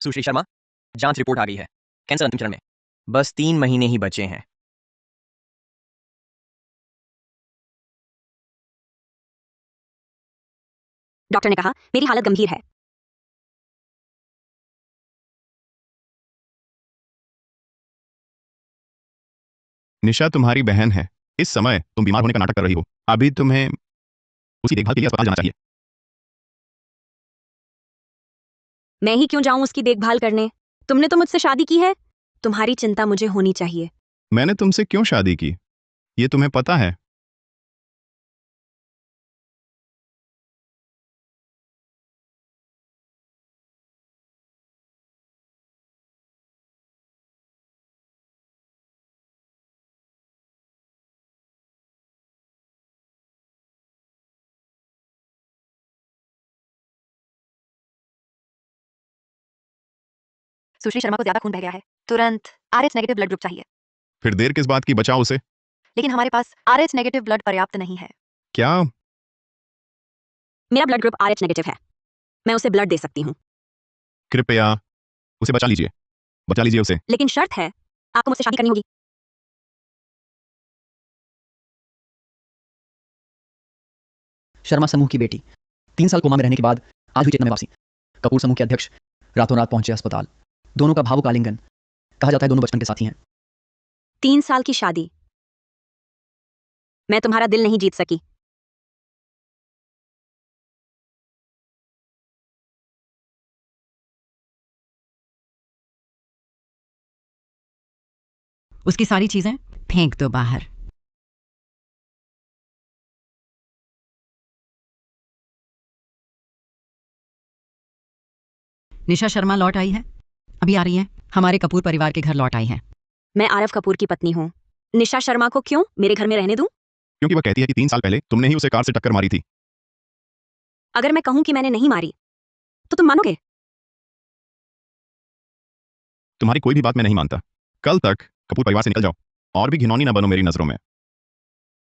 सुश्री शर्मा, जांच रिपोर्ट आ गई है। कैंसर अंतिम चरण में। बस 3 महीने ही बचे हैं। डॉक्टर ने कहा मेरी हालत गंभीर है। निशा तुम्हारी बहन है। इस समय तुम बीमार होने का नाटक कर रही हो। अभी तुम्हें उसकी देखभाल के लिए अस्पताल जाना चाहिए। मैं ही क्यों जाऊं उसकी देखभाल करने? तुमने तो मुझसे शादी की है। तुम्हारी चिंता मुझे होनी चाहिए। मैंने तुमसे क्यों शादी की, ये तुम्हें पता है? सुश्री शर्मा को ज्यादा खून बह गया है। तुरंत RH नेगेटिव ब्लड ग्रुप चाहिए। फिर देर किस बात की, बचाओ उसे। लेकिन हमारे पास RH नेगेटिव ब्लड पर्याप्त नहीं है। क्या? मेरा ब्लड ग्रुप RH नेगेटिव है। मैं उसे ब्लड दे सकती हूँ। कृपया उसे बचा लीजिए, बचा लीजिए उसे। लेकिन शर्त है, आपको मुझसे शादी करनी होगी। शर्मा समूह की बेटी 3 साल कोमा में रहने के बाद आज हुई चेतना में वापसी। कपूर समूह के अध्यक्ष रातों रात पहुंचे अस्पताल। दोनों का भावुक आलिंगन। कहा जाता है दोनों बचपन के साथी हैं। 3 साल की शादी। मैं तुम्हारा दिल नहीं जीत सकी। उसकी सारी चीजें फेंक दो बाहर। निशा शर्मा लौट आई है, अभी आ रही है। हमारे कपूर परिवार के घर लौट आई है। मैं आरव कपूर की पत्नी हूँ। निशा शर्मा को क्यों मेरे घर में रहने दूं? क्योंकि वह कहती है कि 3 साल पहले तुमने ही उसे कार से टक्कर मारी थी। अगर मैं कहूं कि मैंने नहीं मारी, तो तुम मानोगे? तुम्हारी कोई भी बात मैं नहीं मानता। कल तक कपूर परिवार से निकल जाओ और भी घिनौनी ना बनो मेरी नजरों में।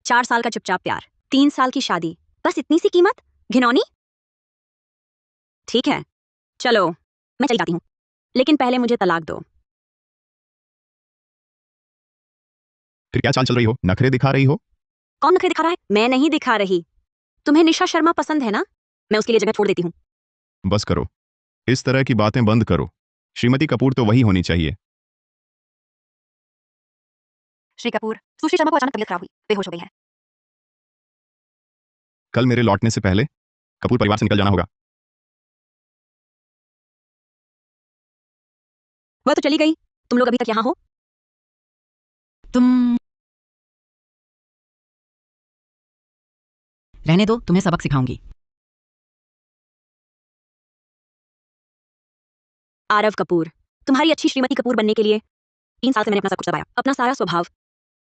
4 साल का चुपचाप प्यार, 3 साल की शादी, बस इतनी सी कीमत? घिनौनी? ठीक है, चलो मैं चली जाती हूँ, लेकिन पहले मुझे तलाक दो। फिर क्या चाल चल रही हो, नखरे दिखा रही हो? कौन नखरे दिखा रहा है? मैं नहीं दिखा रही। तुम्हें निशा शर्मा पसंद है ना? मैं उसके लिए जगह छोड़ देती हूँ। बस करो, इस तरह की बातें बंद करो। श्रीमती कपूर तो वही होनी चाहिए। श्री कपूर, सुश्री शर्मा को अचानक तबीयत खराब हुई, बेहोश हो गई है। कल मेरे लौटने से पहले कपूर परिवार से निकल जाना होगा। वह तो चली गई, तुम लोग अभी तक यहाँ हो। तुम रहने दो, तुम्हें सबक सिखाऊंगी। आरव कपूर, तुम्हारी अच्छी श्रीमती कपूर बनने के लिए 3 साल से मैंने अपना सब कुछ दबाया, अपना सारा स्वभाव।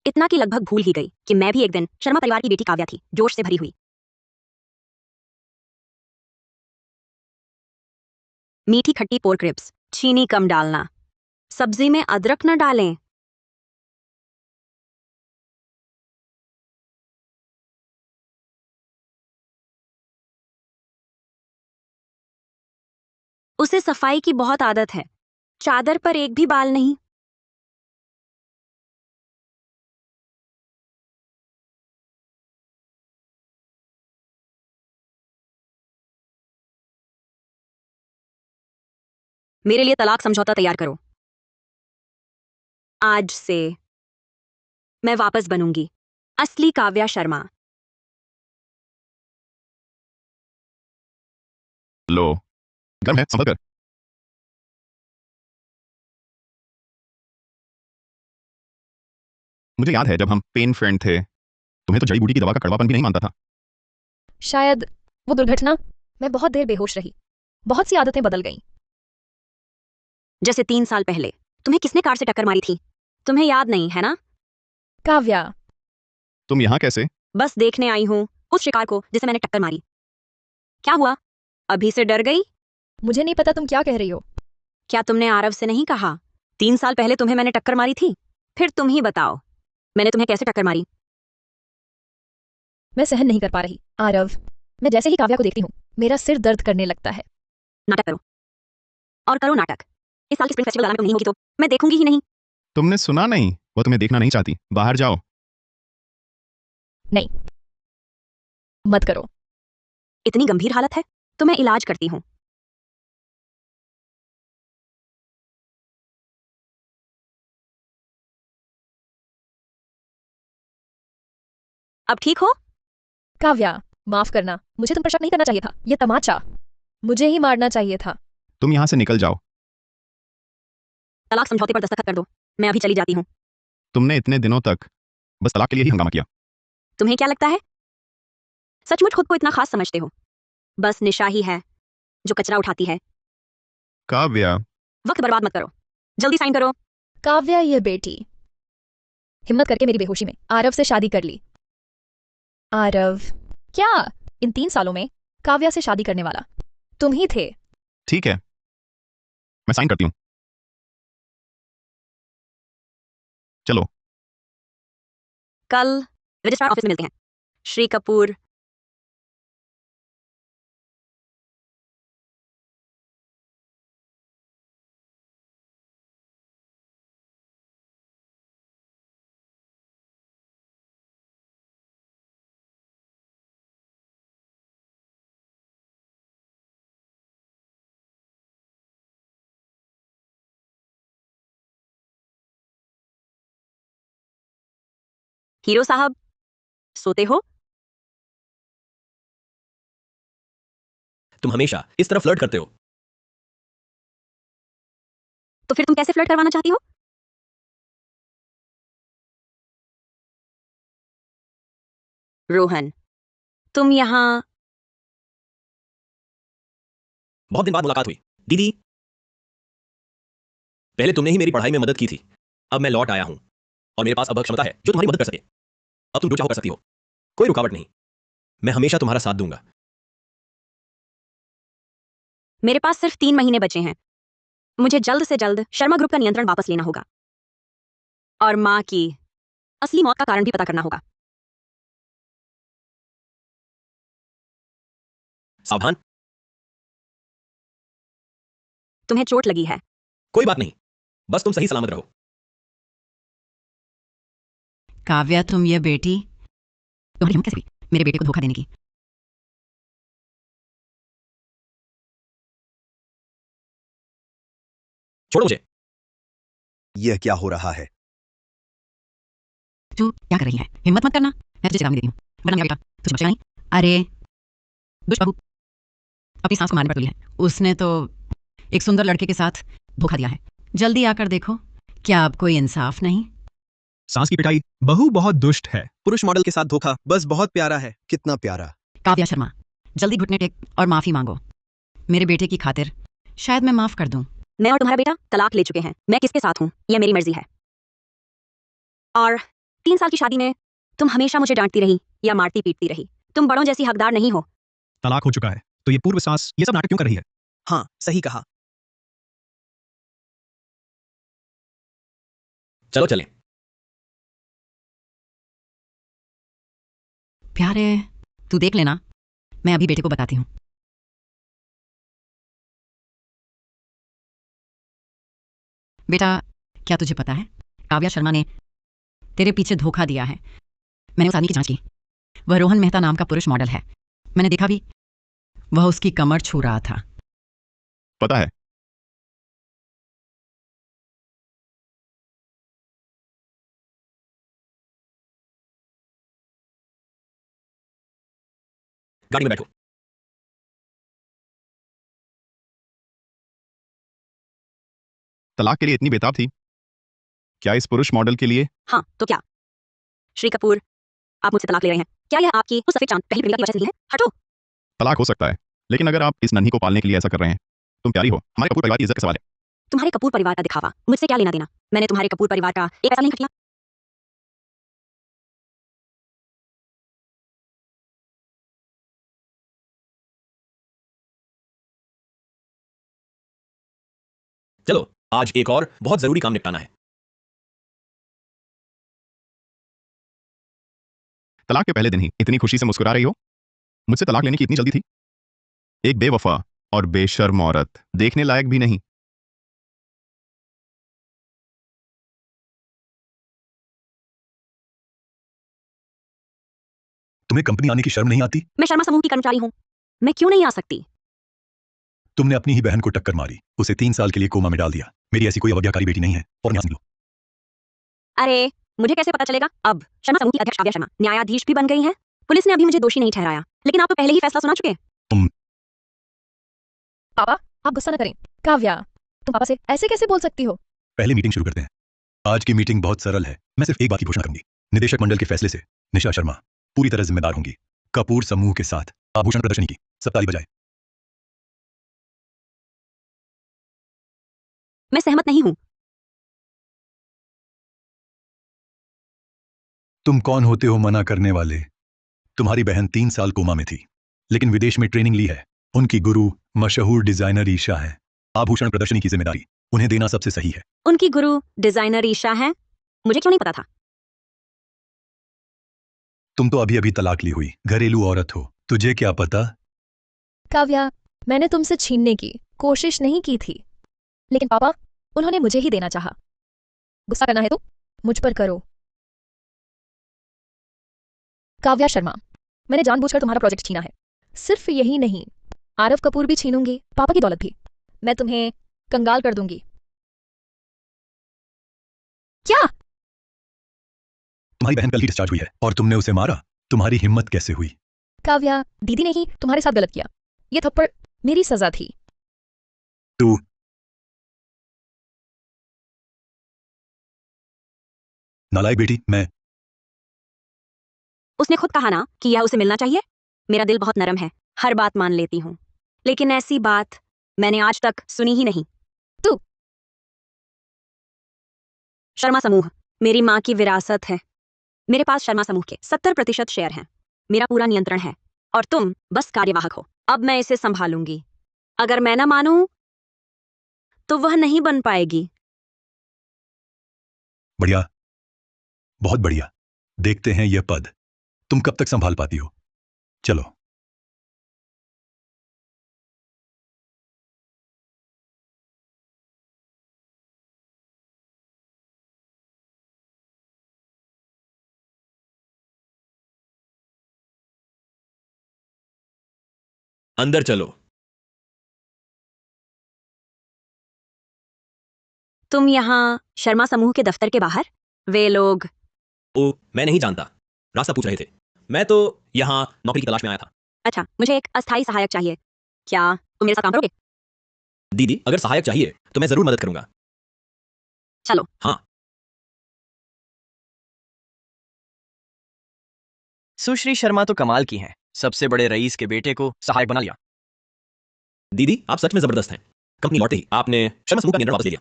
इतना कि लगभग भूल ही गई कि मैं भी एक दिन शर्मा परिवार की बेटी काव्या थी, जोश से भरी हुई। मीठी खट्टी पोर्क रिब्स, चीनी कम डालना, सब्जी में अदरक न डालें। उसे सफाई की बहुत आदत है, चादर पर एक भी बाल नहीं। मेरे लिए तलाक समझौता तैयार करो। आज से मैं वापस बनूंगी, असली काव्या शर्मा। लो, गर्म है, संभल कर। मुझे याद है जब हम पेन फ्रेंड थे, तुम्हें तो जड़ी बूटी की दवा का कड़वापन भी नहीं मानता था। शायद वो दुर्घटना, मैं बहुत देर बेहोश रही, बहुत सी आदतें बदल गईं। जैसे 3 साल पहले तुम्हें किसने कार से टक्कर मारी थी? तुम्हें याद नहीं है ना? काव्या, तुम यहाँ कैसे? बस देखने आई हूं उस शिकार को जिसे मैंने टक्कर मारी। क्या हुआ? अभी से डर गई? मुझे नहीं पता तुम क्या कह रही हो। क्या तुमने आरव से नहीं कहा 3 साल पहले तुम्हें मैंने टक्कर मारी थी? फिर तुम ही बताओ, मैंने तुम्हें कैसे टक्कर मारी? मैं सहन नहीं कर पा रही आरव। मैं जैसे ही काव्या को देखती हूँ, मेरा सिर दर्द करने लगता है। नाटक करो। और करो नाटक। इस साल की स्प्रिंग फेस्टिवल गाला में तुम नहीं होगी तो मैं देखूंगी ही नहीं। तुमने सुना नहीं, वो तुम्हें देखना नहीं चाहती। बाहर जाओ। नहीं, मत करो। इतनी गंभीर हालत है तो मैं इलाज करती हूँ। अब ठीक हो? काव्या, माफ करना, मुझे तुम पर शक नहीं करना चाहिए था। ये तमाचा मुझे ही मारना चाहिए था। तुम यहाँ से निकल जाओ। तलाक समझौते पर दस्तखत कर दो, मैं अभी चली जाती हूँ। तुमने इतने दिनों तक बस तलाक के लिए ही हंगामा किया। तुम्हें क्या लगता है सचमुच खुद को इतना खास समझते हो? बस निशा ही है जो कचरा उठाती है। काव्या, वक्त बर्बाद मत करो, जल्दी साइन करो। काव्या, ये बेटी हिम्मत करके मेरी बेहोशी में आरव से शादी कर ली। आरव क्या? इन 3 सालों में काव्या से शादी करने वाला तुम ही थे। ठीक है, मैं साइन करती हूँ। चलो। कल रजिस्ट्रार ऑफिस में मिलते हैं। श्री कपूर। हीरो साहब, सोते हो? तुम हमेशा इस तरह फ्लर्ट करते हो। तो फिर तुम कैसे फ्लर्ट करवाना चाहती हो? रोहन, तुम यहाँ। बहुत दिन बाद मुलाकात हुई दीदी। पहले तुमने ही मेरी पढ़ाई में मदद की थी, अब मैं लौट आया हूं और मेरे पास अब क्षमता है जो तुम्हारी मदद कर सके। अब तुम जो चाहो कर सकती हो, कोई रुकावट नहीं। मैं हमेशा तुम्हारा साथ दूंगा। मेरे पास सिर्फ 3 महीने बचे हैं। मुझे जल्द से जल्द शर्मा ग्रुप का नियंत्रण वापस लेना होगा और मां की असली मौत का कारण भी पता करना होगा। सावधान। तुम्हें चोट लगी है। कोई बात नहीं, बस तुम सही सलामत रहो। काव्या, तुम ये बेटी, तुम्हारी हिम्मत कैसे हुई मेरे बेटे को धोखा देने की? छोड़ो मुझे। यह क्या हो रहा है? तू क्या कर रही है? हिम्मत मत करना, मैं तुझे चेतावनी देती हूँ, वरना मेरा बेटा तुझे बचेगा नहीं। अरे दुष्ट बहू अपनी सांस को मारने पर तुली है। उसने तो एक सुंदर लड़के के साथ धोखा दिया है। जल्दी आकर देखो, क्या अब कोई इंसाफ नहीं? सांस की पिटाई। बहू बहुत दुष्ट है। पुरुष मॉडल के साथ धोखा बस बहुत प्यारा है। कितना प्यारा। काव्या शर्मा, जल्दी घुटने टेक और माफी मांगो मेरे बेटे की खातिर। शायद मैं माफ कर दूं। मैं और तुम्हारा बेटा तलाक ले चुके हैं। मैं किसके साथ हूं यह मेरी मर्जी है। और 3 साल की शादी में तुम हमेशा मुझे डांटती रही या मारती पीटती रही। तुम बड़ों जैसी हकदार नहीं हो। तलाक हो चुका है तो ये पूर्व सांस ये सब नाटक क्यों कर रही है? हाँ, सही कहा। चलो चलें। प्यारे, तू देख लेना, मैं अभी बेटे को बताती हूँ। बेटा, क्या तुझे पता है काव्या शर्मा ने तेरे पीछे धोखा दिया है। मैंने उस आदमी की जांच की। वह रोहन मेहता नाम का पुरुष मॉडल है। मैंने देखा भी, वह उसकी कमर छू रहा था। पता है। गाड़ी में बैठो। तलाक के लिए इतनी बेताब थी क्या इस पुरुष मॉडल के लिए? हाँ तो क्या? श्री कपूर, आप मुझसे तलाक ले रहे हैं। क्या यह आपकी उस सफेद चांद पहली प्रेमिका की वजह से हुई है? हटो। तलाक हो सकता है, लेकिन अगर आप इस नन्ही को पालने के लिए ऐसा कर रहे हैं, तुम प्यारी हो। हमारे कपूर परिवार की इज्जत का सवाल है। तुम्हारे कपूर परिवार का दिखावा मुझसे क्या लेना देना? मैंने तुम्हारे कपूर परिवार का एक पैसा नहीं खरीदा। चलो, आज एक और बहुत जरूरी काम निपटाना है। तलाक के पहले दिन ही इतनी खुशी से मुस्कुरा रही हो। मुझसे तलाक लेने की इतनी जल्दी थी? एक बेवफा और बेशर्म औरत, देखने लायक भी नहीं। तुम्हें कंपनी आने की शर्म नहीं आती? मैं शर्मा समूह की कर्मचारी हूँ, मैं क्यों नहीं आ सकती? तुमने अपनी ही बहन को टक्कर मारी, उसे 3 साल के लिए कोमा में डाल दिया। मेरी ऐसी कोई अवज्ञाकारी बेटी नहीं है। और यहाँ से निकलो। अरे मुझे कैसे पता चलेगा? अब शर्मा समूह की अध्यक्ष काव्या शर्मा न्यायाधीश भी बन गई हैं। पुलिस ने अभी मुझे दोषी नहीं ठहराया, लेकिन आप तो पहले ही फैसला सुना चुके हैं। पापा आप गुस्सा न करें। काव्या तुम पापा से ऐसे कैसे बोल सकती हो? पहले मीटिंग शुरू करते हैं। आज की मीटिंग बहुत सरल है। मैं सिर्फ एक बात की घोषणा करूंगी। निदेशक मंडल के फैसले से निशा शर्मा पूरी तरह जिम्मेदार होंगी। कपूर समूह के साथ आभूषण प्रदर्शनी की। सब ताली बजाएं। मैं सहमत नहीं हूँ। तुम कौन होते हो मना करने वाले? तुम्हारी बहन 3 साल कोमा में थी, लेकिन विदेश में ट्रेनिंग ली है। उनकी गुरु मशहूर डिजाइनर ईशा है। आभूषण प्रदर्शनी की जिम्मेदारी उन्हें देना सबसे सही है। उनकी गुरु डिजाइनर ईशा है? मुझे क्यों नहीं पता था? तुम तो अभी अभी तलाक ली हुई घरेलू औरत हो, तुझे क्या पता? काव्या मैंने तुमसे छीनने की कोशिश नहीं की थी, लेकिन पापा उन्होंने मुझे ही देना चाहा। गुस्सा करना है तो मुझ पर करो। काव्या शर्मा मैंने जानबूझकर तुम्हारा प्रोजेक्ट छीना है। सिर्फ यही नहीं, आरव कपूर भी छीनूंगी, पापा की दौलत भी। मैं तुम्हें कंगाल कर दूंगी। क्या? तुम्हारी बहन कल ही डिस्चार्ज हुई है और तुमने उसे मारा। तुम्हारी हिम्मत कैसे हुई? काव्या दीदी ने ही तुम्हारे साथ गलत किया। ये थप्पड़ मेरी सजा थी। तू नालायक बेटी। मैं उसने खुद कहा ना कि यह उसे मिलना चाहिए। मेरा दिल बहुत नरम है, हर बात मान लेती हूँ, लेकिन ऐसी बात मैंने आज तक सुनी ही नहीं। तू शर्मा समूह मेरी माँ की विरासत है। मेरे पास शर्मा समूह के 70% शेयर हैं। मेरा पूरा नियंत्रण है और तुम बस कार्यवाहक हो। अब मैं इसे संभालूंगी। अगर मैं ना मानूं तो वह नहीं बन पाएगी। बढ़िया, बहुत बढ़िया। देखते हैं यह पद तुम कब तक संभाल पाती हो। चलो। अंदर चलो। तुम यहाँ शर्मा समूह के दफ्तर के बाहर? वे लोग? ओ, मैं नहीं जानता, रास्ता पूछ रहे थे। मैं तो यहाँ नौकरी की तलाश में आया था। अच्छा, मुझे एक अस्थायी सहायक चाहिए। क्या तुम मेरे साथ काम करोगे? दीदी, अगर सहायक चाहिए तो मैं जरूर मदद करूंगा। चलो। हाँ। सुश्री शर्मा तो कमाल की हैं, सबसे बड़े रईस के बेटे को सहायक बना लिया। दीदी, आप सच में जबरदस्त हैं। कंपनी लौटते ही आपने शर्मा समूह का नियंत्रण वापस ले लिया।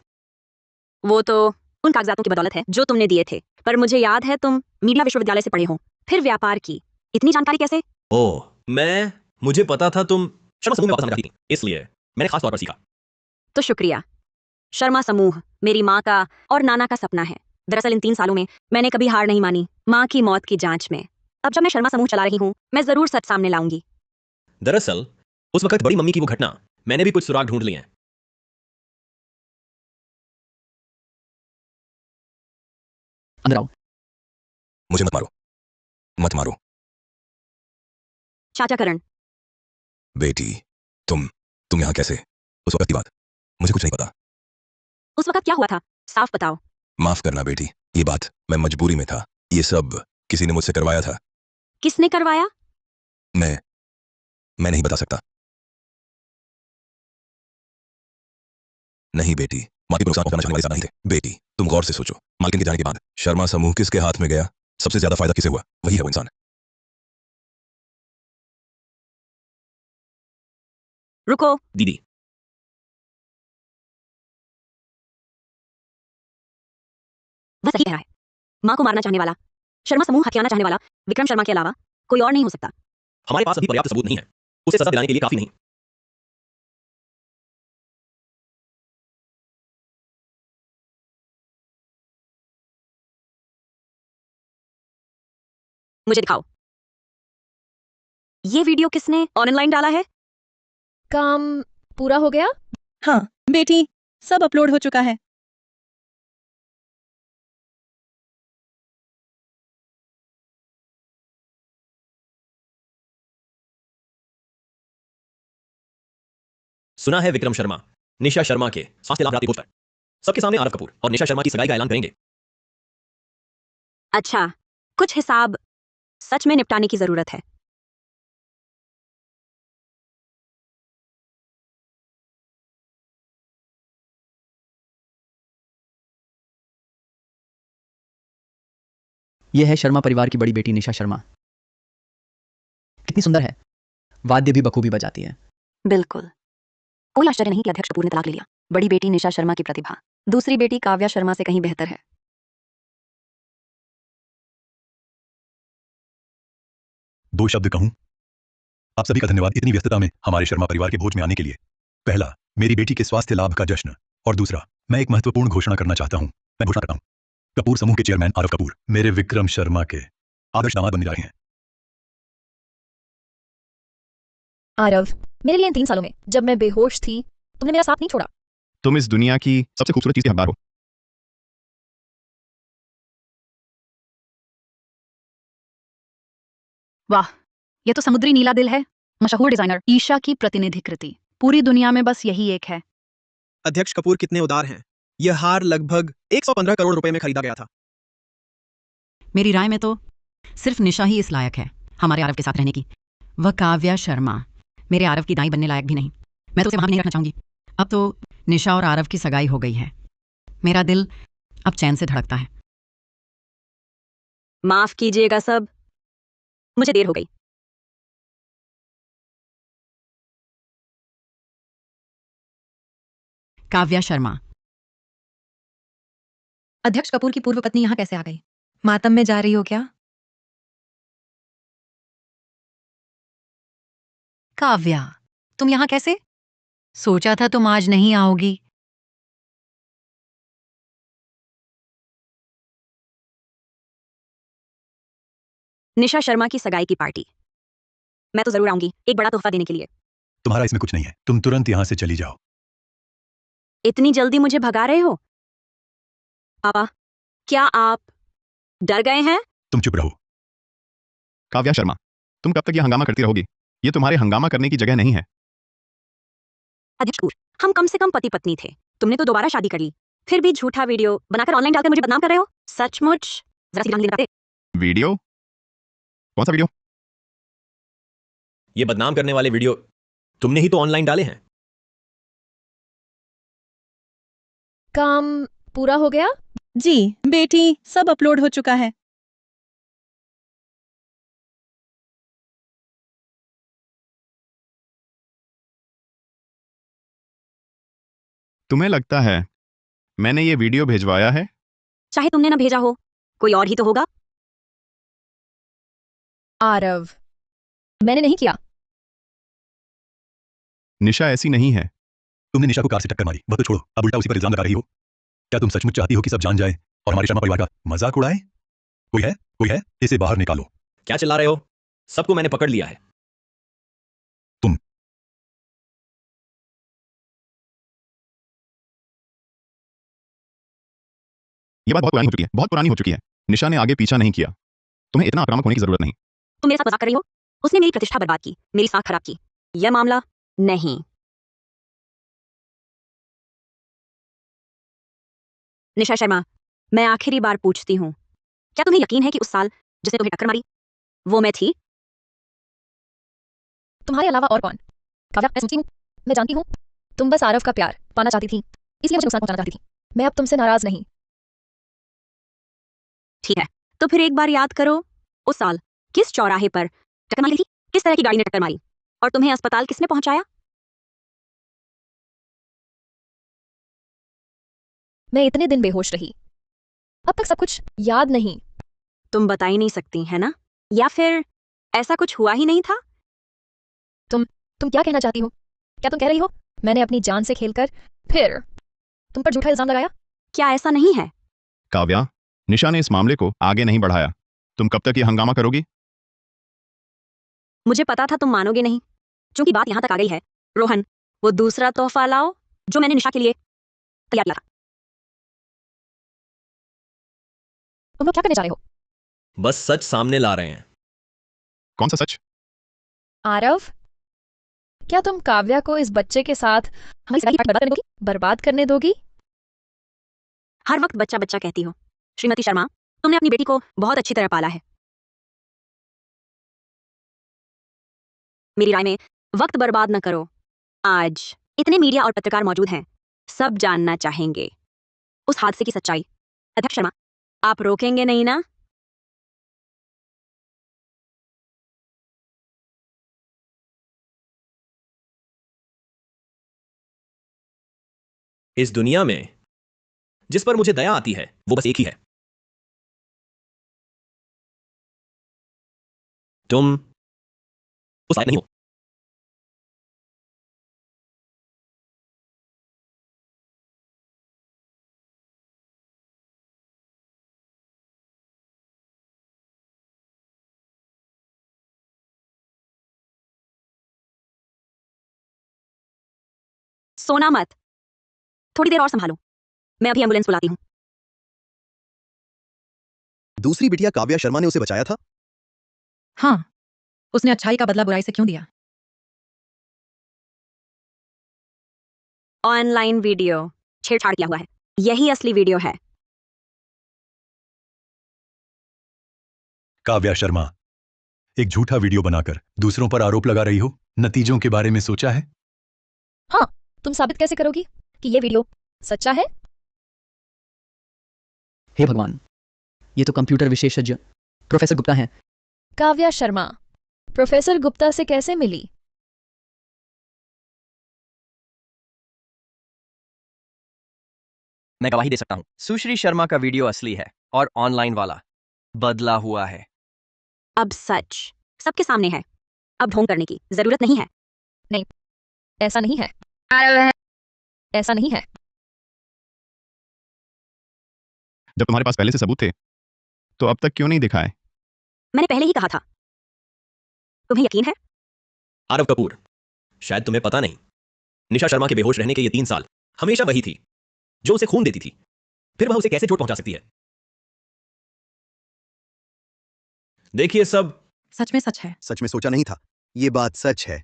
वो तो उन कागजातों की बदौलत है जो तुमने दिए थे, पर मुझे याद है तुम मीडिया विश्वविद्यालय से पढ़े हो, फिर व्यापार की। इतनी जानकारी कैसे? ओह, मुझे पता था तुम शर्मा समूह में वापस आना चाहती थी, इसलिए मैंने खास तौर पर सीखा। तो शुक्रिया। शर्मा समूह मेरी माँ का और नाना का सपना है। दरअसल इन 3 सालों में मैंने कभी हार नहीं मानी माँ की मौत की जांच में। अब जब मैं शर्मा समूह चला रही हूँ, मैं जरूर सच सामने लाऊंगी। दरअसल उस वक्त बड़ी मम्मी की वो घटना, मैंने भी कुछ सुराग ढूंढ लिए हैं। अंदर आओ। मुझे मत मारो, मत मारो। चाचा करण, बेटी, तुम यहाँ कैसे? उस वक्त की बात मुझे कुछ नहीं पता। उस वक्त क्या हुआ था? साफ बताओ। माफ करना बेटी, ये बात मैं मजबूरी में था। ये सब किसी ने मुझसे करवाया था। किसने करवाया? मैं नहीं बता सकता। नहीं बेटी, मालकिन को नुकसान पहुंचाना चाहने वाले ज्यादा नहीं थे। बेटी, तुम गौर से सोचो, मालकिन के जाने के बाद शर्मा समूह किसके हाथ में गया? सबसे ज्यादा फायदा किसे हुआ? वही है वो इंसान। रुको। दीदी, वह सही कह रहा है। माँ को मारना चाहने वाला, शर्मा समूह हथियाना चाहने वाला विक्रम शर्मा के अलावा कोई और नहीं हो सकता। हमारे पास अभी पर्याप्त सबूत नहीं है, उसे सजा दिलाने के लिए काफी नहीं। मुझे दिखाओ। ये वीडियो किसने ऑनलाइन डाला है? काम पूरा हो गया? हाँ बेटी, सब अपलोड हो चुका है। सुना है विक्रम शर्मा निशा शर्मा के स्वास्थ्य लाभ रिपोर्ट पर सबके सामने आरव कपूर और निशा शर्मा की सगाई का ऐलान करेंगे। अच्छा, कुछ हिसाब सच में निपटाने की जरूरत है। यह है शर्मा परिवार की बड़ी बेटी निशा शर्मा। कितनी सुंदर है, वाद्य भी बखूबी बजाती है। बिल्कुल, कोई आश्चर्य नहीं कि अध्यक्ष कपूर ने तलाक ले लिया। बड़ी बेटी निशा शर्मा की प्रतिभा दूसरी बेटी काव्या शर्मा से कहीं बेहतर है। दो शब्द कहूं? आप सभी का धन्यवाद इतनी व्यस्तता में हमारे शर्मा परिवार के भोज में आने के लिए। पहला, मेरी बेटी के स्वास्थ्य लाभ का जश्न, और दूसरा, मैं एक महत्वपूर्ण घोषणा करना चाहता हूं। मैं घोषणा करता हूं, कपूर समूह के चेयरमैन आरव कपूर मेरे विक्रम शर्मा के आदर्श दामाद बनने जा रहे हैं। आरव, मेरे लिए इन 3 सालों में जब मैं बेहोश थी तुमने मेरा साथ नहीं छोड़ा। तुम इस दुनिया की सबसे खूबसूरत चीज के हकदार हो। वाह, ये तो समुद्री नीला दिल है। मशहूर डिजाइनर ईशा की प्रतिनिधि कृति। पूरी दुनिया में बस यही एक है। अध्यक्ष कपूर कितने उदार हैं। यह हार लगभग 115 करोड़ रुपए में खरीदा गया था। मेरी राय में तो सिर्फ निशा ही इस लायक है हमारे आरव के साथ रहने की। वह काव्या शर्मा मेरे आरव की दाई बनने लायक भी नहीं। मैं तो उसे वहां भी नहीं रखना चाहूंगी। अब तो निशा और आरव की सगाई हो गई है। मेरा दिल अब चैन से धड़कता है। माफ कीजिएगा सब, मुझे देर हो गई। काव्या शर्मा। अध्यक्ष कपूर की पूर्व पत्नी यहाँ कैसे आ गई? मातम में जा रही हो क्या? काव्या, तुम यहाँ कैसे? सोचा था तुम आज नहीं आओगी। निशा शर्मा की सगाई की पार्टी मैं तो जरूर आऊंगी, एक बड़ा तोहफा देने के लिए। तुम्हारा इसमें कुछ नहीं है, तुम तुरंत यहां से चली जाओ। इतनी जल्दी मुझे भगा रहे हो? पापा, क्या आप डर गए हैं? तुम चुप रहो। काव्या शर्मा, तुम कब तक यह हंगामा करती रहोगी? ये तुम्हारे हंगामा करने की जगह नहीं है। अध्यक्ष कपूर, हम कम से कम पति पत्नी थे। तुमने तो दोबारा शादी कर ली, फिर भी झूठा वीडियो बनाकर ऑनलाइन डालकर मुझे बदनाम कर रहे हो। सचमुच जरा सी दिमाग लगाते। वीडियो? कौन सा वीडियो? ये बदनाम करने वाले वीडियो तुमने ही तो ऑनलाइन डाले हैं। काम पूरा हो गया? जी बेटी, सब अपलोड हो चुका है। तुम्हें लगता है मैंने ये वीडियो भिजवाया है? चाहे तुमने ना भेजा हो, कोई और ही तो होगा। आरव, मैंने नहीं किया। निशा ऐसी नहीं है। तुमने निशा को कार से टक्कर मारी, वह तो छोड़ो, अब उल्टा उसी पर इल्जाम लगा रही हो। क्या तुम सचमुच चाहती हो कि सब जान जाए और हमारे शर्मा परिवार का मजाक उड़ाए? कोई है? कोई है? इसे बाहर निकालो। क्या चिल्ला रहे हो? सबको मैंने पकड़ लिया है। तुम ये बात बहुत पुरानी हो चुकी है, बहुत पुरानी हो चुकी है। निशा ने आगे पीछा नहीं किया। तुम्हें इतना आक्रामक होने की जरूरत नहीं। तुम मेरे साथ मजाक कर रही हो? उसने मेरी प्रतिष्ठा बर्बाद की, मेरी साख खराब की। यह मामला नहीं। निशा शर्मा, मैं आखिरी बार पूछती हूँ, क्या तुम्हें यकीन है कि उस साल जिसने तुम्हें टक्कर मारी वो मैं थी? तुम्हारे अलावा और कौन? काव्या, मैं सोचती हूँ, मैं जानती हूँ तुम बस आरव का प्यार पाना चाहती थी, इसलिए मुझे नुकसान पहुंचाना चाहती थी। मैं अब तुमसे नाराज नहीं। ठीक है, तो फिर एक बार याद करो, उस साल किस चौराहे पर टक्कर मारी थी? किस तरह की गाड़ी ने टक्कर मारी और तुम्हें अस्पताल किसने पहुंचाया? मैं इतने दिन बेहोश रही, अब तक सब कुछ याद नहीं। तुम बता ही नहीं सकती है ना? या फिर ऐसा कुछ हुआ ही नहीं था? तुम क्या कहना चाहती हो? क्या तुम कह रही हो मैंने अपनी जान से खेलकर फिर तुम पर झूठा इल्जाम लगाया? क्या ऐसा नहीं है? काव्या, निशा ने इस मामले को आगे नहीं बढ़ाया। तुम कब तक ये हंगामा करोगी? मुझे पता था तुम मानोगे नहीं, क्योंकि बात यहां तक आ गई है। रोहन, वो दूसरा तोहफा लाओ जो मैंने निशा के लिए तैयार किया था। तुम लोग क्या करने जा रहे हो? बस सच सामने ला रहे हैं। कौन सा सच? आरव, क्या तुम काव्या को इस बच्चे के साथ हमारी सगाई की पार्टी बर्बाद करने दोगी? हर वक्त बच्चा बच्चा कहती हो। श्रीमती शर्मा, तुमने अपनी बेटी को बहुत अच्छी तरह पाला है। मेरी राय में वक्त बर्बाद न करो। आज इतने मीडिया और पत्रकार मौजूद हैं, सब जानना चाहेंगे उस हादसे की सच्चाई। अध्यक्ष शर्मा, आप रोकेंगे नहीं ना? इस दुनिया में जिस पर मुझे दया आती है वो बस एक ही है। तुम उस लायक नहीं हो। सोना मत, थोड़ी देर और संभालो। मैं अभी एम्बुलेंस बुलाती हूँ। दूसरी बिटिया काव्या शर्मा ने उसे बचाया था। हाँ, उसने अच्छाई का बदला बुराई से क्यों दिया? ऑनलाइन वीडियो छेड़छाड़ किया हुआ है, यही असली वीडियो है। काव्या शर्मा, एक झूठा वीडियो बनाकर दूसरों पर आरोप लगा रही हो। नतीजों के बारे में सोचा है? हाँ, तुम साबित कैसे करोगी कि ये वीडियो सच्चा है? हे भगवान, ये तो कंप्यूटर विशेषज्ञ प्रोफेसर गुप्ता हैं। काव्या शर्मा प्रोफेसर गुप्ता से कैसे मिली? मैं गवाही दे सकता हूँ। सुश्री शर्मा का वीडियो असली है और ऑनलाइन वाला बदला हुआ है। अब सच सबके सामने है, अब ढोंग करने की जरूरत नहीं है। नहीं, ऐसा नहीं है। ऐसा नहीं है। जब तुम्हारे पास पहले से सबूत थे तो अब तक क्यों नहीं दिखाए? मैंने पहले ही कहा था। तुम्हें यकीन है? आरव कपूर, शायद तुम्हें पता नहीं, निशा शर्मा के बेहोश रहने के ये 3 साल हमेशा वही थी जो उसे खून देती थी। फिर वह उसे कैसे चोट पहुंचा सकती है? देखिए, सब सच में सच है। सच में सोचा नहीं था, ये बात सच है।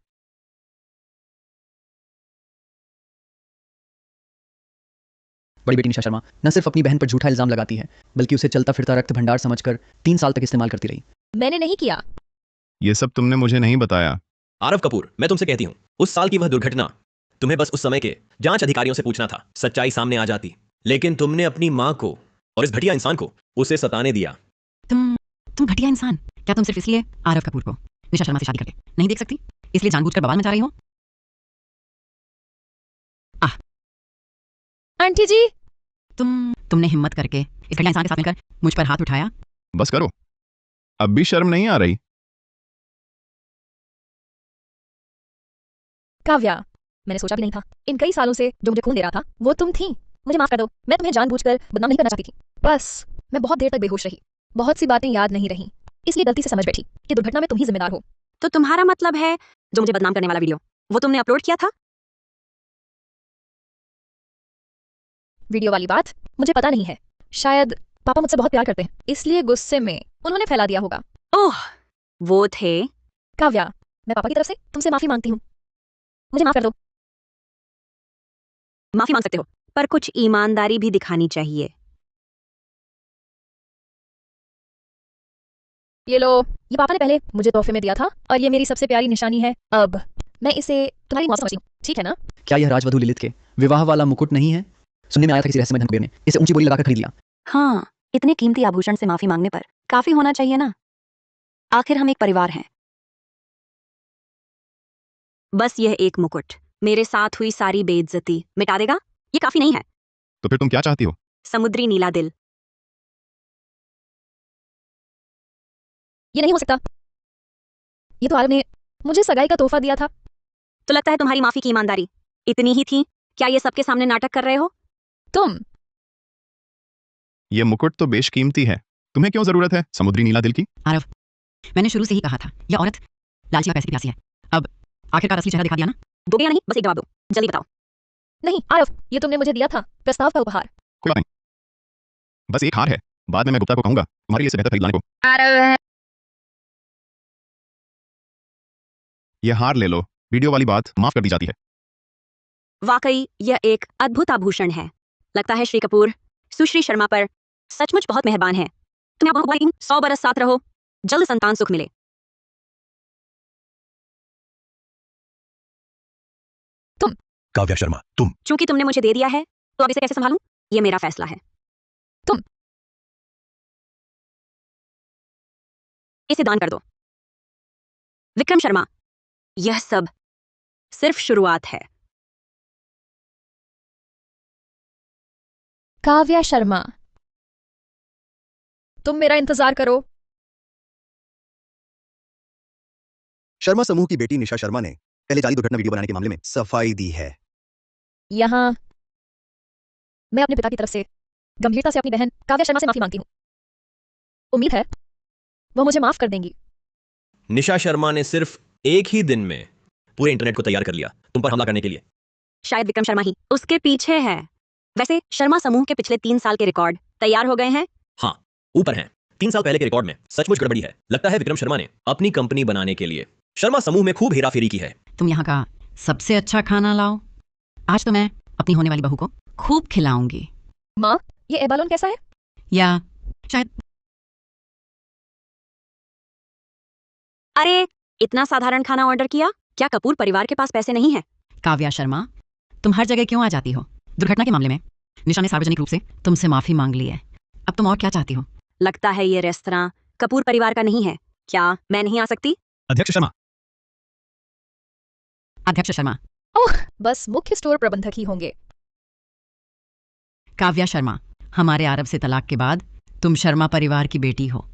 बड़ी बेटी निशा शर्मा न सिर्फ अपनी बहन पर झूठा इल्जाम लगाती है, बल्कि उसे चलता फिरता रक्त भंडार समझकर 3 साल तक इस्तेमाल करती रही। मैंने नहीं किया। ये सब तुमने मुझे नहीं बताया। आरव कपूर, मैं तुमसे कहती हूं, उस साल की वह दुर्घटना, तुम्हें बस उस समय के जांच अधिकारियों से पूछना था, सच्चाई सामने आ जाती। लेकिन तुमने अपनी मां को और इस घटिया इंसान को उसे सताने दिया। तुम घटिया इंसान, क्या तुम सिर्फ इसलिए आरव कपूर को निशा शर्मा से शादी करके नहीं देख सकती, इसलिए जानबूझकर बवाल मचा रही हो? आंटी जी, तुमने हिम्मत करके इस घटिया इंसान के साथ मिलकर मुझ पर हाथ उठाया। बस करो, अब भी शर्म नहीं आ रही? काव्या, मैंने सोचा भी नहीं था इन कई सालों से जो मुझे खून दे रहा था वो तुम थी। मुझे माफ कर दो, मैं तुम्हें जानबूझकर बदनाम नहीं करना चाहती थी। बस मैं बहुत देर तक बेहोश रही, बहुत सी बातें याद नहीं रही, इसलिए गलती से समझ बैठी कि दुर्घटना में तुम ही जिम्मेदार हो। तो तुम्हारा मतलब है जो मुझे बदनाम करने वाला वीडियो वो तुमने अपलोड किया था? वीडियो वाली बात मुझे पता नहीं है। शायद पापा मुझसे बहुत प्यार करते हैं, इसलिए गुस्से में उन्होंने फैला दिया होगा। ओह, वो थे। काव्या, मैं पापा की तरफ से तुमसे माफी मांगती हूँ, मुझे माफ कर दो। माफी मांग सकते हो, पर कुछ ईमानदारी भी दिखानी चाहिए। ये लो, ये पापा ने पहले मुझे तोहफे में दिया था और ये मेरी सबसे प्यारी निशानी है। अब मैं इसे तुम्हारी मौत समझती हूँ, ठीक है ना? क्या यह राजवधू लिलित के विवाह वाला मुकुट नहीं है? सुनने में आया था किसी रहस्यमय धनकुबेर ने इसे ऊंची बोली लगाकर खरीद लिया। हाँ, इतने कीमती आभूषण से माफी मांगने पर काफी होना चाहिए ना। आखिर हम एक परिवार हैं। बस यह एक मुकुट मेरे साथ हुई सारी बेइज्जती मिटा देगा। ये काफी नहीं है। तो फिर तुम क्या चाहती हो? समुद्री नीला दिल। ये नहीं हो सकता। ये तो आरव ने मुझे सगाई का तोहफा दिया था। तो लगता है तुम्हारी माफी की ईमानदारी इतनी ही थी। क्या ये सबके सामने नाटक कर रहे हो तुम? ये मुकुट तो बेशकीमती है, तुम्हें क्यों जरूरत है समुद्री नीला दिल की? आरव, मैंने शुरू से ही कहा था यह औरत लालची और पैसे की प्यासी है। अब आखिरकार असली चेहरा दिखा दिया ना। दोगे या नहीं? बस एक जवाब दो, जल्दी बताओ। नहीं आरव, ये तुमने मुझे दिया था प्रस्ताव का उपहार। कोई बात नहीं, बस एक हार है। बाद में मैं गुप्ता को कहूंगा तुम्हारे लिए इसे बेहतर खरीद लाने को। ये हार ले लो, वीडियो वाली बात माफ कर दी जाती है। वाकई यह एक अद्भुत आभूषण है। लगता है श्री कपूर सुश्री शर्मा पर सचमुच बहुत मेहरबान है। तुम्हें अब 100 बरस साथ रहो, जल्द संतान सुख मिले। काव्या शर्मा, तुम। चूंकि तुमने मुझे दे दिया है तो अब इसे कैसे संभालूं, ये मेरा फैसला है। इसे दान कर दो। विक्रम शर्मा, यह सब सिर्फ शुरुआत है। काव्या शर्मा, तुम मेरा इंतजार करो। शर्मा समूह की बेटी निशा शर्मा ने पहले जाली दुर्घटना वीडियो बनाने के मामले में सफाई दी है। यहां मैं अपने पिता की तरफ से गंभीरता से अपनी बहन काव्या शर्मा से माफी मांगती हूं। उम्मीद है वो मुझे माफ कर देंगी। निशा शर्मा ने सिर्फ एक ही दिन में पूरे इंटरनेट को तैयार कर लिया तुम पर हमला करने के लिए। शायद विक्रम शर्मा ही उसके पीछे है। वैसे शर्मा समूह के पिछले 3 साल के रिकॉर्ड तैयार हो गए हैं। हाँ, ऊपर हैं। 3 साल पहले के रिकॉर्ड में सचमुच गड़बड़ी है। लगता है विक्रम शर्मा ने अपनी कंपनी बनाने के लिए शर्मा समूह में खूब हेराफेरी की है। तुम यहाँ का सबसे अच्छा खाना लाओ। आज तो मैं अपनी होने वाली बहू को खूब खिलाऊंगी। माँ, ये एबालोन कैसा है? या शायद अरे, इतना साधारण खाना ऑर्डर किया? क्या कपूर परिवार के पास पैसे नहीं है? काव्या शर्मा, तुम हर जगह क्यों आ जाती हो? दुर्घटना के मामले में निशा ने सार्वजनिक रूप से तुमसे माफी मांग ली है। अब तुम और क्या चाहती हो? लगता है ये रेस्तरां कपूर परिवार का नहीं है। क्या मैं नहीं आ सकती? अध्यक्ष शर्मा। अध्यक्ष शर्मा। ओह, बस मुख्य स्टोर प्रबंधक ही होंगे। काव्या शर्मा, हमारे आरब से तलाक के बाद तुम शर्मा परिवार की बेटी हो,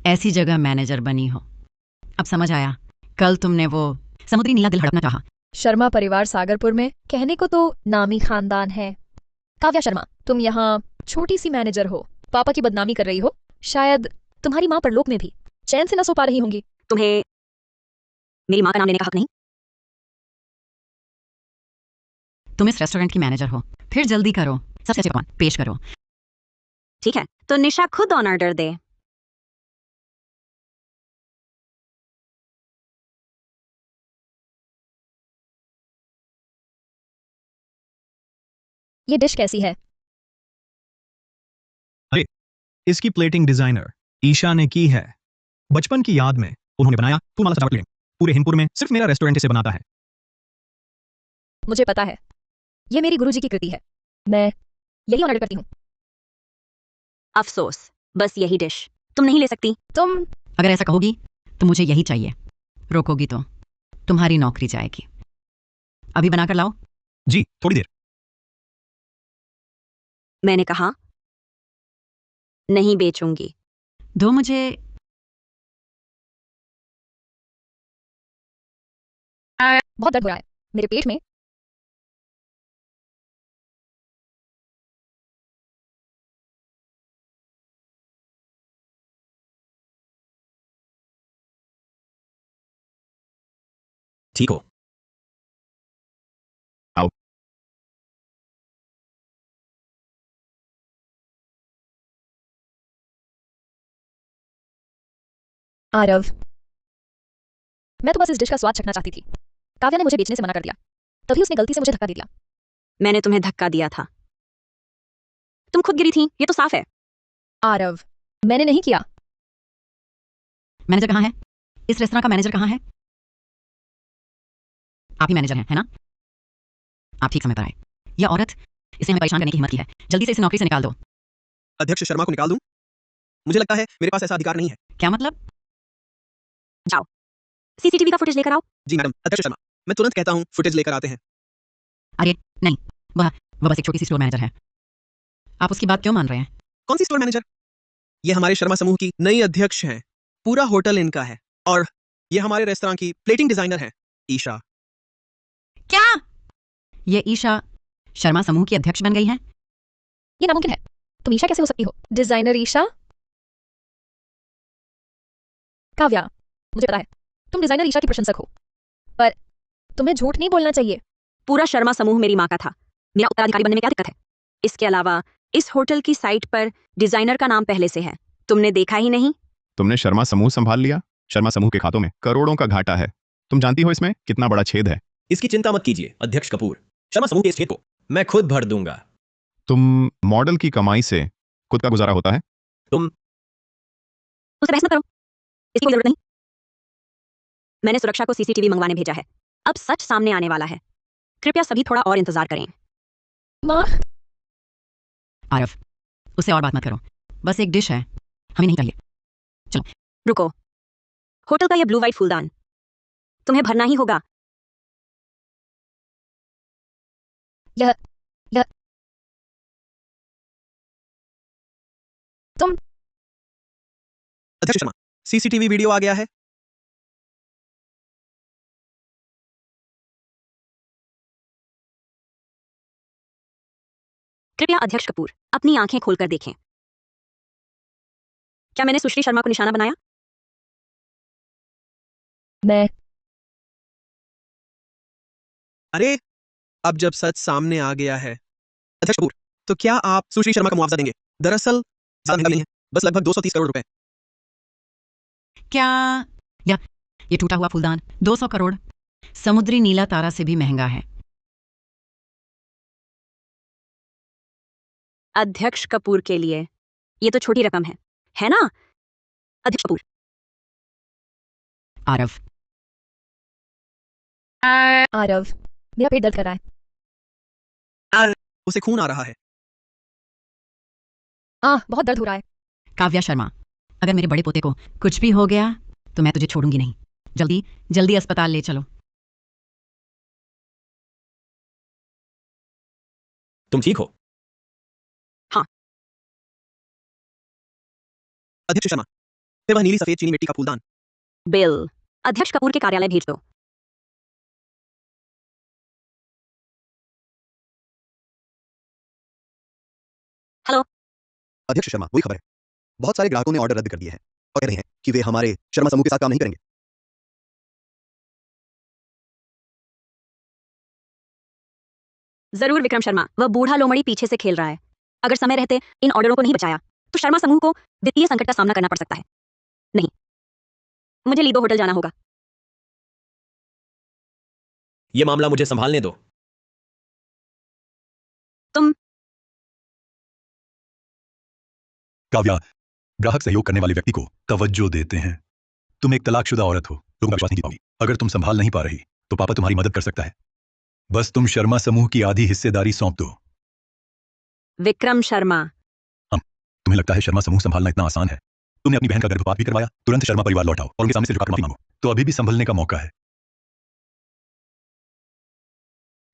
ऐसी जगह मैनेजर बनी हो। अब समझ आया, कल तुमने वो समुद्री नीला दिल हड़पना चाहा। शर्मा परिवार सागरपुर में कहने को तो नामी खानदान है। काव्या शर्मा, तुम यहाँ छोटी सी मैनेजर हो, पापा की बदनामी कर रही हो। शायद तुम्हारी माँ परलोक में भी चैन से न सो पा रही होंगी। तुम्हें मेरी माँ का नाम लेने का हक नहीं। तुम इस रेस्टोरेंट की मैनेजर हो, फिर जल्दी करो, सबसे अच्छे पकवान पेश करो। ठीक है, तो निशा खुद ऑन ऑर्डर दे। ये डिश कैसी है? अरे, इसकी प्लेटिंग डिजाइनर ईशा ने की है। बचपन की याद में उन्होंने बनाया फूलमाला सजावट प्लेट। पूरे हिंदपुर में सिर्फ मेरा रेस्टोरेंट इसे बनाता है। मुझे पता है, ये मेरी गुरुजी की कृति है। मैं यही ऑर्डर करती हूँ। अफसोस, बस यही डिश तुम नहीं ले सकती। तुम अगर ऐसा कहोगी तो मुझे यही चाहिए। रोकोगी तो तुम्हारी नौकरी जाएगी। अभी बनाकर लाओ। जी, थोड़ी देर। मैंने कहा नहीं बेचूंगी। दो मुझे। बहुत दर्द हो रहा है मेरे पेट में। ठीक हो? आओ। आरव, मैं तो बस इस डिश का स्वाद चखना चाहती थी। काव्या ने मुझे बेचने से मना कर दिया, तभी उसने गलती से मुझे धक्का दे दिया। मैंने तुम्हें धक्का दिया था, तुम खुद गिरी थी, ये तो साफ है। आरव, मैंने नहीं किया। मैनेजर कहाँ है? इस रेस्तरां का मैनेजर कहाँ है? आप ही मैनेजर हैं, है ना? आप ठीक समय पर आए। यह औरत, इसने हमें परेशान करने की हिम्मत की है। जल्दी से इसे नौकरी से निकाल दो। अध्यक्ष शर्मा को निकाल दूं? मुझे लगता है मेरे पास ऐसा अधिकार नहीं है। क्या मतलब? जाओ, सीसीटीवी का फुटेज लेकर आओ। जी मैडम। अध्यक्ष शर्मा, मैं तुरंत कहता हूँ, फुटेज लेकर आते हैं। अरे नहीं, वह बस एक छोटी सी स्टोर मैनेजर है। आप उसकी बात क्यों मान रहे हैं? कौन सी स्टोर मैनेजर? ये हमारे शर्मा समूह की नई अध्यक्ष हैं। पूरा होटल इनका है। और ये हमारे रेस्तरां की प्लेटिंग डिजाइनर है, ईशा। क्या? ये ईशा शर्मा समूह की अध्यक्ष बन गई है? ये नामुमकिन है। तुम ईशा कैसे हो सकती हो? डिजाइनर ईशा? काव्या, मुझे पता है तुम डिजाइनर ईशा की प्रशंसक हो, पर तुम्हें झूठ नहीं बोलना चाहिए। पूरा शर्मा समूह मेरी माँ का था। मेरा उत्तराधिकारी बनने में क्या दिक्कत है? इसके अलावा इस होटल की साइट पर डिजाइनर का नाम पहले से है, तुमने देखा ही नहीं। तुमने शर्मा समूह संभाल लिया। शर्मा समूह के खातों में करोड़ों का घाटा है। तुम जानती हो इसमें कितना बड़ा छेद है। इसकी चिंता मत कीजिए अध्यक्ष कपूर। शर्मा समूह के इस खेत को मैं खुद भर दूंगा। तुम मॉडल की कमाई से खुद का गुजारा होता है? तुम उससे बहस मत करो, इसकी कोई जरूरत नहीं। मैंने सुरक्षा को सीसीटीवी मंगवाने भेजा है। अब सच सामने आने वाला है। कृपया सभी थोड़ा और इंतजार करें। माँ, आरव, उससे और बात मत करो। बस एक डिश है, हमें नहीं चाहिए। रुको, होटल का ये ब्लू वाइट फूलदान तुम्हें भरना ही होगा। यह तुम अध्यक्ष शर्मा, सीसीटीवी वीडियो आ गया है। कृपया अध्यक्ष कपूर अपनी आंखें खोलकर देखें। क्या मैंने सुश्री शर्मा को निशाना बनाया? मैं अरे, अब जब सच सामने आ गया है अध्यक्ष कपूर, तो क्या आप सुश्री शर्मा का मुआवजा देंगे? दरअसल ज्यादा महंगा नहीं है, बस लगभग 230 करोड़ रुपए। क्या ये टूटा हुआ फूलदान 200 करोड़ समुद्री नीला तारा से भी महंगा है। अध्यक्ष कपूर के लिए ये तो छोटी रकम है ना अध्यक्ष कपूर? आरव, आरव, मेरा पेट दर्द कर रहा है। उसे खून आ रहा है। बहुत दर्द हो रहा है। काव्या शर्मा, अगर मेरे बड़े पोते को कुछ भी हो गया तो मैं तुझे छोड़ूंगी नहीं। जल्दी जल्दी अस्पताल ले चलो। तुम ठीक हो? अध्यक्ष शर्मा, फिर वह नीली सफेद चीनी मिट्टी का फूलदान। बिल, अध्यक्ष कपूर के कार्यालय भेज दो। हेलो अध्यक्ष शर्मा, वही खबर है। बहुत सारे ग्राहकों ने ऑर्डर रद्द कर दिए हैं और कह रहे हैं कि वे हमारे शर्मा समूह के साथ काम नहीं करेंगे। जरूर विक्रम शर्मा, वह बूढ़ा लोमड़ी पीछे से खेल रहा है। अगर समय रहते इन ऑर्डरों को नहीं बचाया तो शर्मा समूह को वित्तीय संकट का सामना करना पड़ सकता है। नहीं, मुझे लीदो होटल जाना होगा। यह मामला मुझे संभालने दो। तुम काव्या, ग्राहक सहयोग करने वाले व्यक्ति को तवज्जो देते हैं। तुम एक तलाकशुदा औरत हो, लोगों का विश्वास नहीं जीत पाओगी। अगर तुम संभाल नहीं पा रही तो पापा तुम्हारी मदद कर सकता है। बस तुम शर्मा समूह की आधी हिस्सेदारी सौंप दो। विक्रम शर्मा, तुम्हें लगता है शर्मा समूह संभालना इतना आसान है? तुमने अपनी बहन का गर्भपात भी करवाया, तुरंत शर्मा परिवार लौटाओ और उनके सामने से झुकाकर माफी मांगो, तो अभी भी संभलने का मौका है।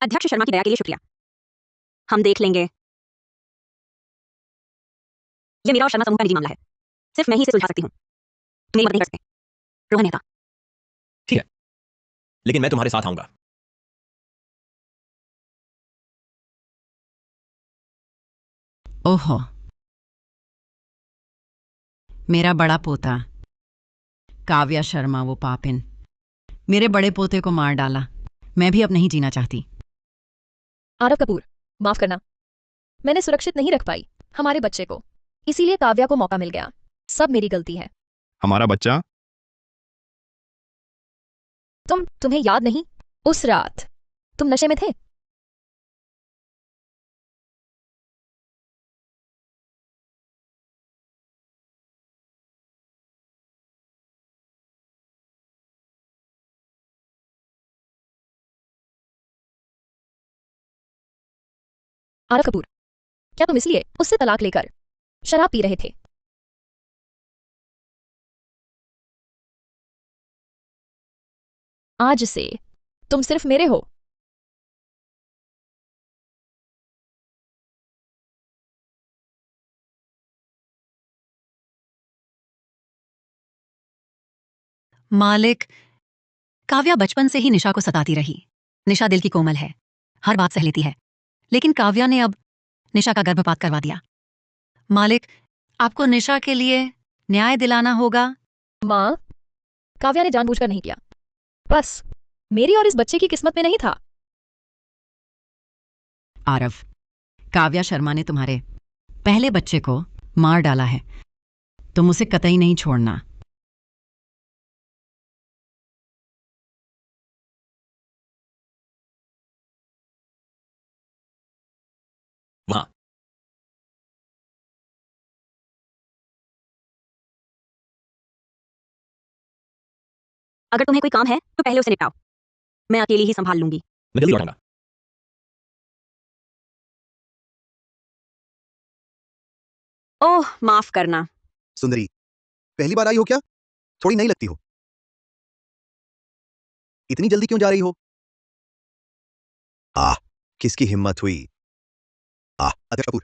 अध्यक्ष शर्मा की दया के लिए शुक्रिया। हम देख लेंगे। यह मेरा और शर्मा समूह का निजी मामला है। सिर्फ मैं ही इसे सुलझा सकती हूँ। मेरी मदद नहीं कर सकते। रोहन मेहता। ठीक है, लेकिन मैं तुम्हारे साथ आऊंगा। ओहो, मेरा बड़ा पोता काव्या शर्मा, वो पापिन मेरे बड़े पोते को मार डाला। मैं भी अब नहीं जीना चाहती। आरव कपूर, माफ करना, मैंने सुरक्षित नहीं रख पाई हमारे बच्चे को, इसीलिए काव्या को मौका मिल गया। सब मेरी गलती है। हमारा बच्चा? तुम्हें याद नहीं? उस रात तुम नशे में थे। आरव कपूर, क्या तुम इसलिए उससे तलाक लेकर शराब पी रहे थे? आज से तुम सिर्फ मेरे हो। मालिक, काव्या बचपन से ही निशा को सताती रही। निशा दिल की कोमल है, हर बात सह लेती है, लेकिन काव्या ने अब निशा का गर्भपात करवा दिया। मालिक, आपको निशा के लिए न्याय दिलाना होगा। माँ, काव्या ने जानबूझकर नहीं किया, बस मेरी और इस बच्चे की किस्मत में नहीं था। आरव, काव्या शर्मा ने तुम्हारे पहले बच्चे को मार डाला है। तुम उसे कतई नहीं छोड़ना। वहां। अगर तुम्हें कोई काम है तो पहले उसे निपटाओ। मैं अकेली ही संभाल लूंगी। मैं जल्दी लौटूंगा। ओह, माफ करना। सुंदरी, पहली बार आई हो क्या? थोड़ी नई लगती हो। इतनी जल्दी क्यों जा रही हो? आह, किसकी हिम्मत हुई? अध्यक्ष कपूर।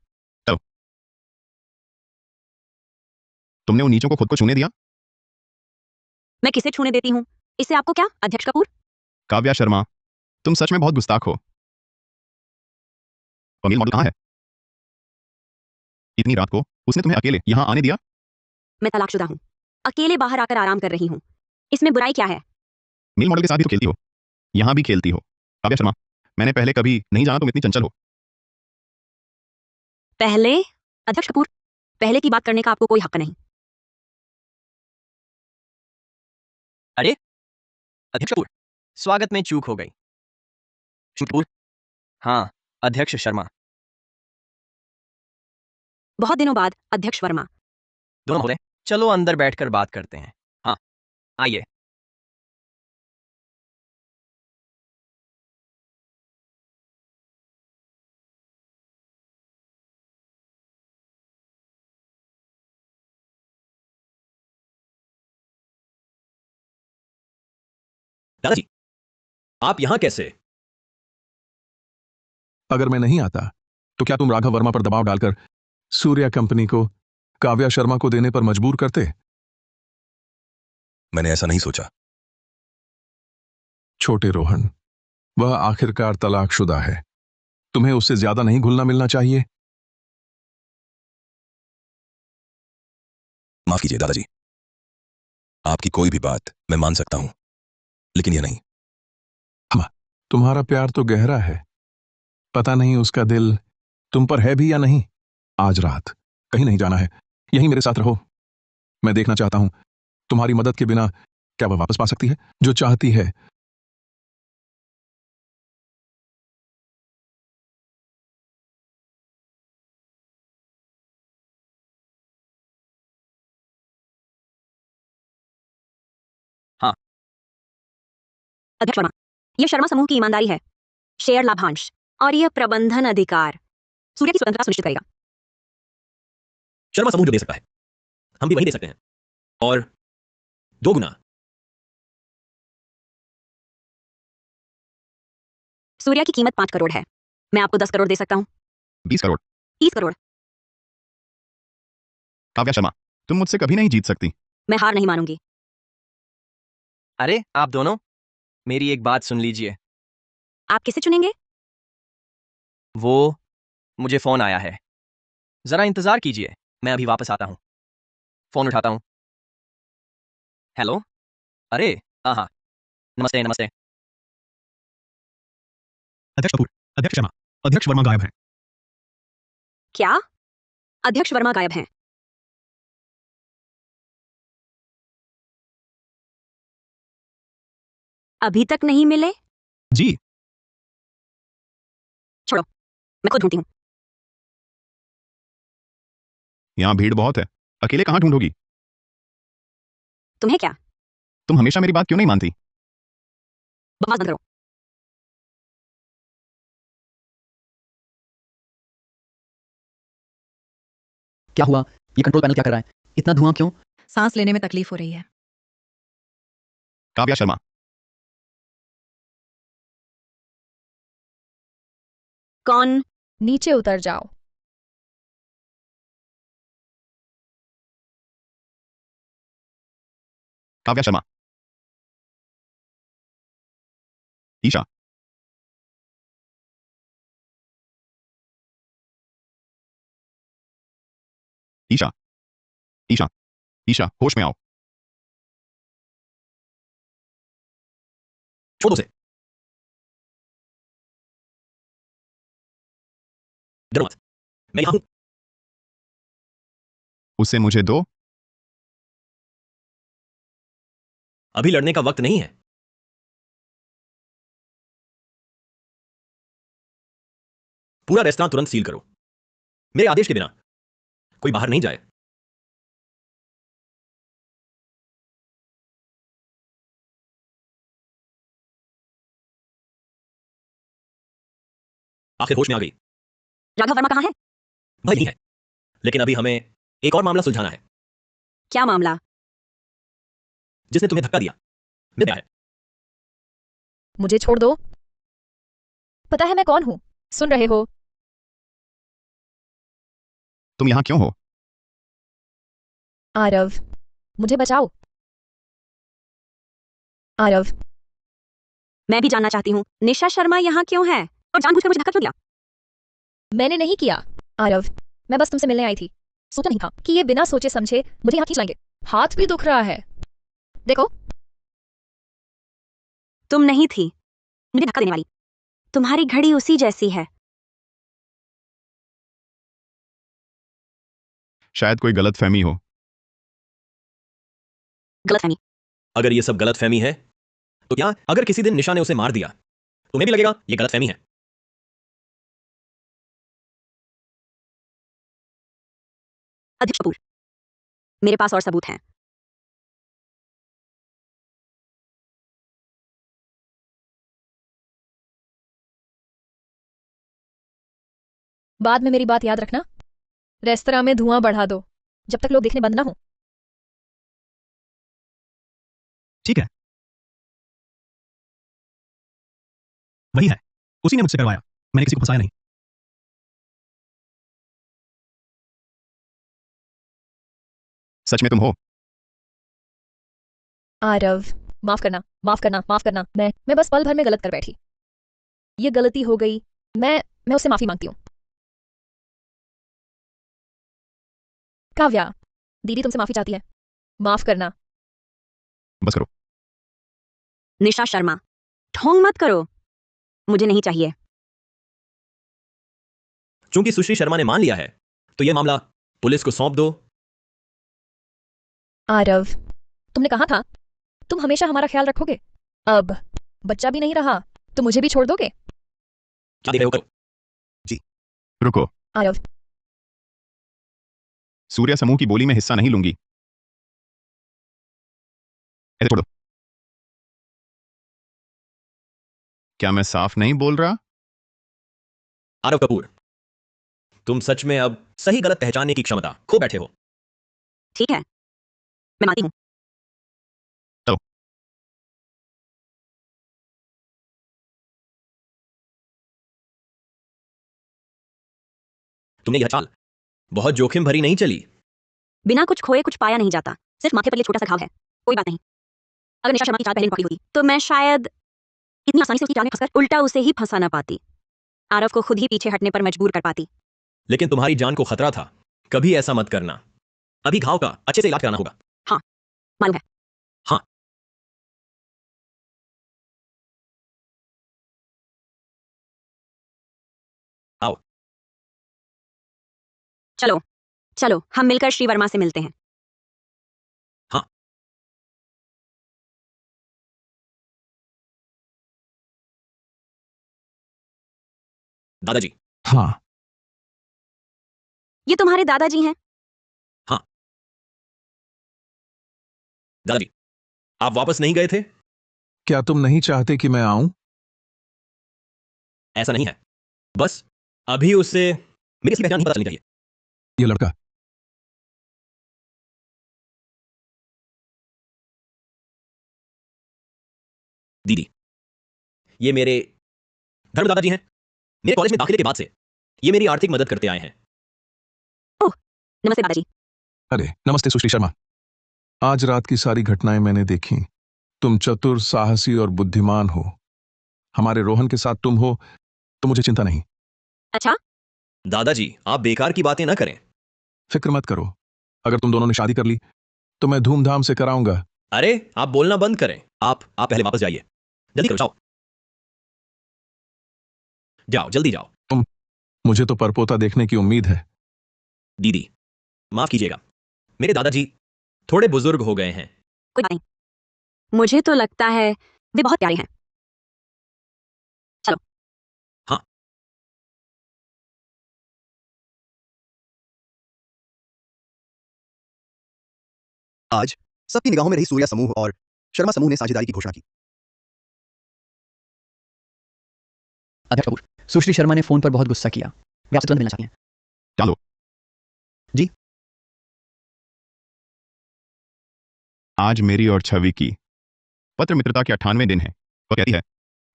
तुमने उन नीचों को खुद को छूने दिया? मैं किसे छूने देती हूँ? इससे आपको क्या, अध्यक्ष कपूर? काव्या शर्मा, तुम सच में बहुत गुस्ताख हो। अमील मॉडल कहाँ है? इतनी रात को उसने तुम्हें अकेले यहाँ आने दिया? मैं तलाकशुदा हूँ। अकेले बाहर आकर आराम कर रही हूँ। इसमें बुराई क्या है? मेल मॉडल के साथ भी तो खेलती हो, यहाँ भी खेलती हो। काव्या शर्मा, मैंने पहले कभी नहीं जाना तुम इतनी चंचल हो। पहले? अध्यक्ष कपूर, पहले की बात करने का आपको कोई हक नहीं। अरे अध्यक्ष कपूर, स्वागत में चूक हो गई। कपूर, हाँ, अध्यक्ष शर्मा। बहुत दिनों बाद अध्यक्ष वर्मा। दोनों महोदय, चलो अंदर बैठकर बात करते हैं। हाँ, आइए। दादाजी, आप यहां कैसे? अगर मैं नहीं आता तो क्या तुम राघव वर्मा पर दबाव डालकर सूर्या कंपनी को काव्या शर्मा को देने पर मजबूर करते? मैंने ऐसा नहीं सोचा। छोटे रोहन, वह आखिरकार तलाकशुदा है। तुम्हें उससे ज्यादा नहीं घुलना मिलना चाहिए। माफ कीजिए दादाजी, आपकी कोई भी बात मैं मान सकता हूं, लेकिन यह नहीं। तुम्हारा प्यार तो गहरा है, पता नहीं उसका दिल तुम पर है भी या नहीं। आज रात कहीं नहीं जाना है, यहीं मेरे साथ रहो। मैं देखना चाहता हूं तुम्हारी मदद के बिना क्या वह वापस पा सकती है जो चाहती है। हाँ। अध्यक्ष वर्मा, यह शर्मा समूह की ईमानदारी है, शेयर लाभांश और यह प्रबंधन अधिकार सूर्य की स्वतंत्रता सुनिश्चित करेगा। शर्मा समूह जो दे सकता है, हम भी वही दे सकते हैं, और 2 गुना। सूर्या की कीमत 5 करोड़ है। मैं आपको 10 करोड़ दे सकता हूँ। 20 करोड़। 30 करोड़। काव्या शर्मा, तुम मुझसे कभी नहीं जीत सकती। मैं हार नहीं मानूंगी। अरे आप दोनों, मेरी एक बात सुन लीजिए। आप किसे चुनेंगे? वो, मुझे फोन आया है, जरा इंतजार कीजिए, मैं अभी वापस आता हूं। फोन उठाता हूं। हेलो, अरे हाँ, नमस्ते नमस्ते। अध्यक्ष कपूर, अध्यक्ष शर्मा, अध्यक्ष वर्मा गायब हैं। क्या? अध्यक्ष वर्मा गायब हैं? अभी तक नहीं मिले? जी। छोड़ो, मैं खुद ढूंढती हूँ। यहाँ भीड़ बहुत है, अकेले कहाँ ढूंढोगी? तुम्हें क्या? तुम हमेशा मेरी बात क्यों नहीं मानती? बकवास बंद करो। क्या हुआ? ये कंट्रोल पैनल क्या कर रहा है? इतना धुआं क्यों? सांस लेने में तकलीफ हो रही है। काव्या शर्मा, कौन? नीचे उतर जाओ। काव्या शर्मा। ईशा। ईशा। ईशा। ईशा, होश में आओ। छोड़ो उसे। डरो मत, मैं यहां हूं। उसे मुझे दो। अभी लड़ने का वक्त नहीं है। पूरा रेस्तरां तुरंत सील करो। मेरे आदेश के बिना कोई बाहर नहीं जाए। आखिर होश में आ गई। राघव वर्मा कहाँ है? वह नहीं है, लेकिन अभी हमें एक और मामला सुलझाना है। क्या मामला? जिसने तुम्हें धक्का दिया मिल गया है। मुझे छोड़ दो। पता है मैं कौन हूं? सुन रहे हो? तुम यहां क्यों हो? आरव, मुझे बचाओ। आरव, मैं भी जानना चाहती हूँ निशा शर्मा यहाँ क्यों है और जानबूझकर मुझे धक्का क्यों दिया? मैंने नहीं किया। आरव, मैं बस तुमसे मिलने आई थी। सोचा नहीं था कि ये बिना सोचे समझे मुझे यहाँ खींच लाएंगे। हाथ भी दुख रहा है। देखो, तुम नहीं थी मुझे धक्का देने वाली। तुम्हारी घड़ी उसी जैसी है। शायद कोई गलतफहमी हो। गलतफहमी? अगर ये सब गलतफहमी है तो क्या अगर किसी दिन निशा ने उसे मार दिया तुम्हें भी लगेगा ये गलतफहमी है? अध्यक्ष कपूर, मेरे पास और सबूत हैं। बाद में मेरी बात याद रखना। रेस्तरां में धुआं बढ़ा दो जब तक लोग देखने बंद ना हो। ठीक है, वही है, उसी ने मुझसे करवाया। मैंने किसी को फंसाया नहीं। सच में तुम हो? आरव, माफ करना, माफ करना, माफ करना। मैं बस पल भर में गलत कर बैठी। ये गलती हो गई। मैं उससे माफी मांगती हूँ। काव्या, दीदी तुमसे माफी चाहती है। माफ करना। बस करो। निशा शर्मा, ढोंग मत करो। मुझे नहीं चाहिए। चूंकि सुश्री शर्मा ने मान लिया है तो यह मामला पुलिस को सौंप दो। आरव, तुमने कहा था तुम हमेशा हमारा ख्याल रखोगे। अब बच्चा भी नहीं रहा तो मुझे भी छोड़ दोगे? क्या देख रहे हो? करो। रुको। आरव, सूर्या समूह की बोली में हिस्सा नहीं लूंगी। ऐसे छोड़ो। क्या मैं साफ नहीं बोल रहा? आरव कपूर, तुम सच में अब सही गलत पहचानने की क्षमता खो बैठे हो। ठीक है, मैं मानती हूँ। तो तुमने यह चाल बहुत जोखिम भरी नहीं चली। बिना कुछ खोए कुछ पाया नहीं जाता। सिर्फ माथे पर ये छोटा सा घाव है, कोई बात नहीं। अगर निशा शर्मा की चाल पहले पकड़ी होती तो मैं शायद इतनी आसानी से उसकी चाल में फंसकर उल्टा उसे ही फंसा ना पाती। आरव को खुद ही पीछे हटने पर मजबूर कर पाती। लेकिन तुम्हारी जान को खतरा था। कभी ऐसा मत करना। अभी घाव का अच्छे से इलाज कराना होगा। हाँ, मालूम है। हाँ। आओ। चलो चलो हम मिलकर श्री वर्मा से मिलते हैं। हाँ। दादाजी। हाँ, ये तुम्हारे दादाजी हैं? हाँ। दादाजी, आप वापस नहीं गए थे? क्या तुम नहीं चाहते कि मैं आऊं? ऐसा नहीं है, बस अभी उससे मेरी असली पहचान नहीं पता चलनी चाहिए। ये लड़का दीदी, ये मेरे धर्म दादाजी हैं। मेरे कॉलेज में दाखिले के बाद से ये मेरी आर्थिक मदद करते आए हैं। ओह, नमस्ते दादाजी। अरे नमस्ते सुश्री शर्मा। आज रात की सारी घटनाएं मैंने देखी। तुम चतुर, साहसी और बुद्धिमान हो। हमारे रोहन के साथ तुम हो तो मुझे चिंता नहीं। अच्छा, दादाजी, आप बेकार की बातें ना करें। फिक्र मत करो, अगर तुम दोनों ने शादी कर ली तो मैं धूमधाम से कराऊंगा। अरे आप बोलना बंद करें। आप पहले वापस जाइए। जल्दी करो, जाओ जाओ, जल्दी जाओ। मुझे तो परपोता देखने की उम्मीद है। दीदी, माफ कीजिएगा, मेरे दादाजी थोड़े बुजुर्ग हो गए हैं। कोई बात नहीं। मुझे तो लगता है वे बहुत प्यारे हैं। आज सबकी निगाहों में रही सूर्या समूह और शर्मा समूह ने साझेदारी की घोषणा की। अध्यक्ष कपूर, सुश्री शर्मा ने फोन पर बहुत गुस्सा किया। वे आपसे तुरंत मिलना चाहती हैं। चलो। जी। आज मेरी और छवि की पत्र मित्रता के 98वें दिन है। वो कहती है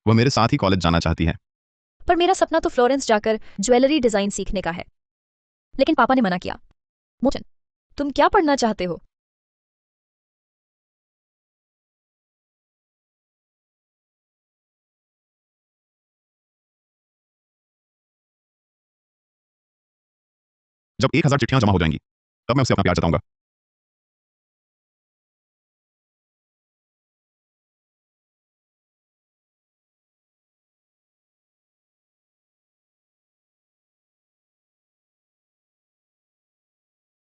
वह मेरे साथ ही कॉलेज जाना चाहती है। पर मेरा सपना तो फ्लोरेंस जाकर ज्वेलरी डिजाइन सीखने का है, लेकिन पापा ने मना किया। मोचन, तुम क्या पढ़ना चाहते हो? जब 1000 चिट्ठियां जमा हो जाएंगी तब मैं उसे अपना प्यार जताऊंगा।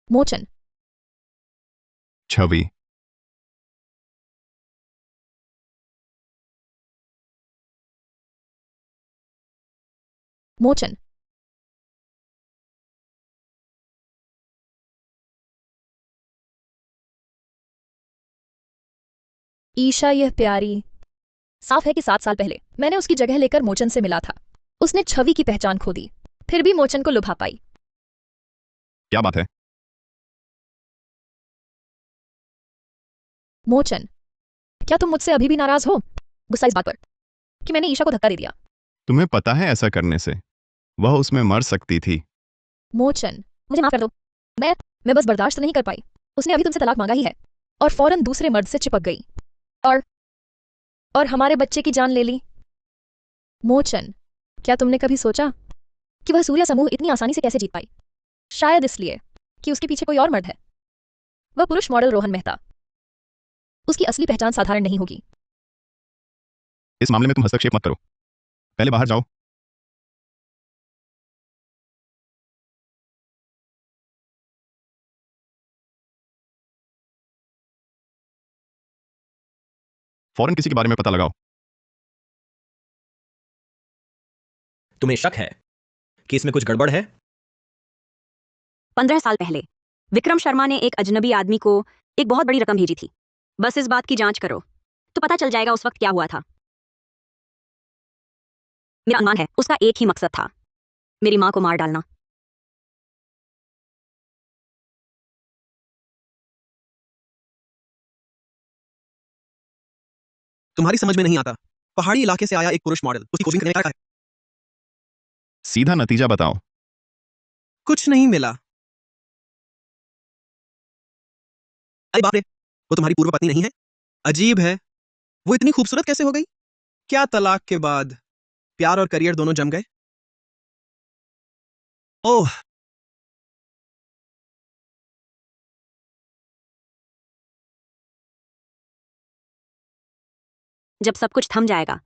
मोचन, छवि, मोचन, ईशा यह प्यारी। साफ है कि 7 साल पहले मैंने उसकी जगह लेकर मोचन से मिला था। उसने छवि की पहचान खो दी, फिर भी मोचन को लुभा पाई। क्या बात है? मोचन, क्या तुम मुझसे अभी भी नाराज हो? गुस्सा इस बात पर कि मैंने ईशा को धक्का दे दिया। तुम्हें पता है ऐसा करने से वह उसमें मर सकती थी। मोचन, मुझे माफ कर दो। मैं बस बर्दाश्त नहीं कर पाई। उसने अभी तुमसे तलाक मांगा ही है और फौरन दूसरे मर्द से चिपक गई और हमारे बच्चे की जान ले ली। मोचन, क्या तुमने कभी सोचा कि वह सूर्या समूह इतनी आसानी से कैसे जीत पाई? शायद इसलिए कि उसके पीछे कोई और मर्द है। वह पुरुष मॉडल रोहन मेहता। उसकी असली पहचान साधारण नहीं होगी। इस मामले में तुम हस्तक्षेप मत करो। पहले बाहर जाओ। फौरन किसी के बारे में पता लगाओ। तुम्हें शक है कि इसमें कुछ गड़बड़ है? 15 साल पहले विक्रम शर्मा ने एक अजनबी आदमी को एक बहुत बड़ी रकम भेजी थी। बस इस बात की जांच करो तो पता चल जाएगा उस वक्त क्या हुआ था। मेरा अनुमान है उसका एक ही मकसद था, मेरी मां को मार डालना। तुम्हारी समझ में नहीं आता। पहाड़ी इलाके से आया एक पुरुष मॉडल उसकी खोजिंग करने का है। सीधा नतीजा बताओ। कुछ नहीं मिला। अरे बाप रे, वो तुम्हारी पूर्व पत्नी नहीं है? अजीब है, वो इतनी खूबसूरत कैसे हो गई? क्या तलाक के बाद प्यार और करियर दोनों जम गए? ओह, जब सब कुछ थम जाएगा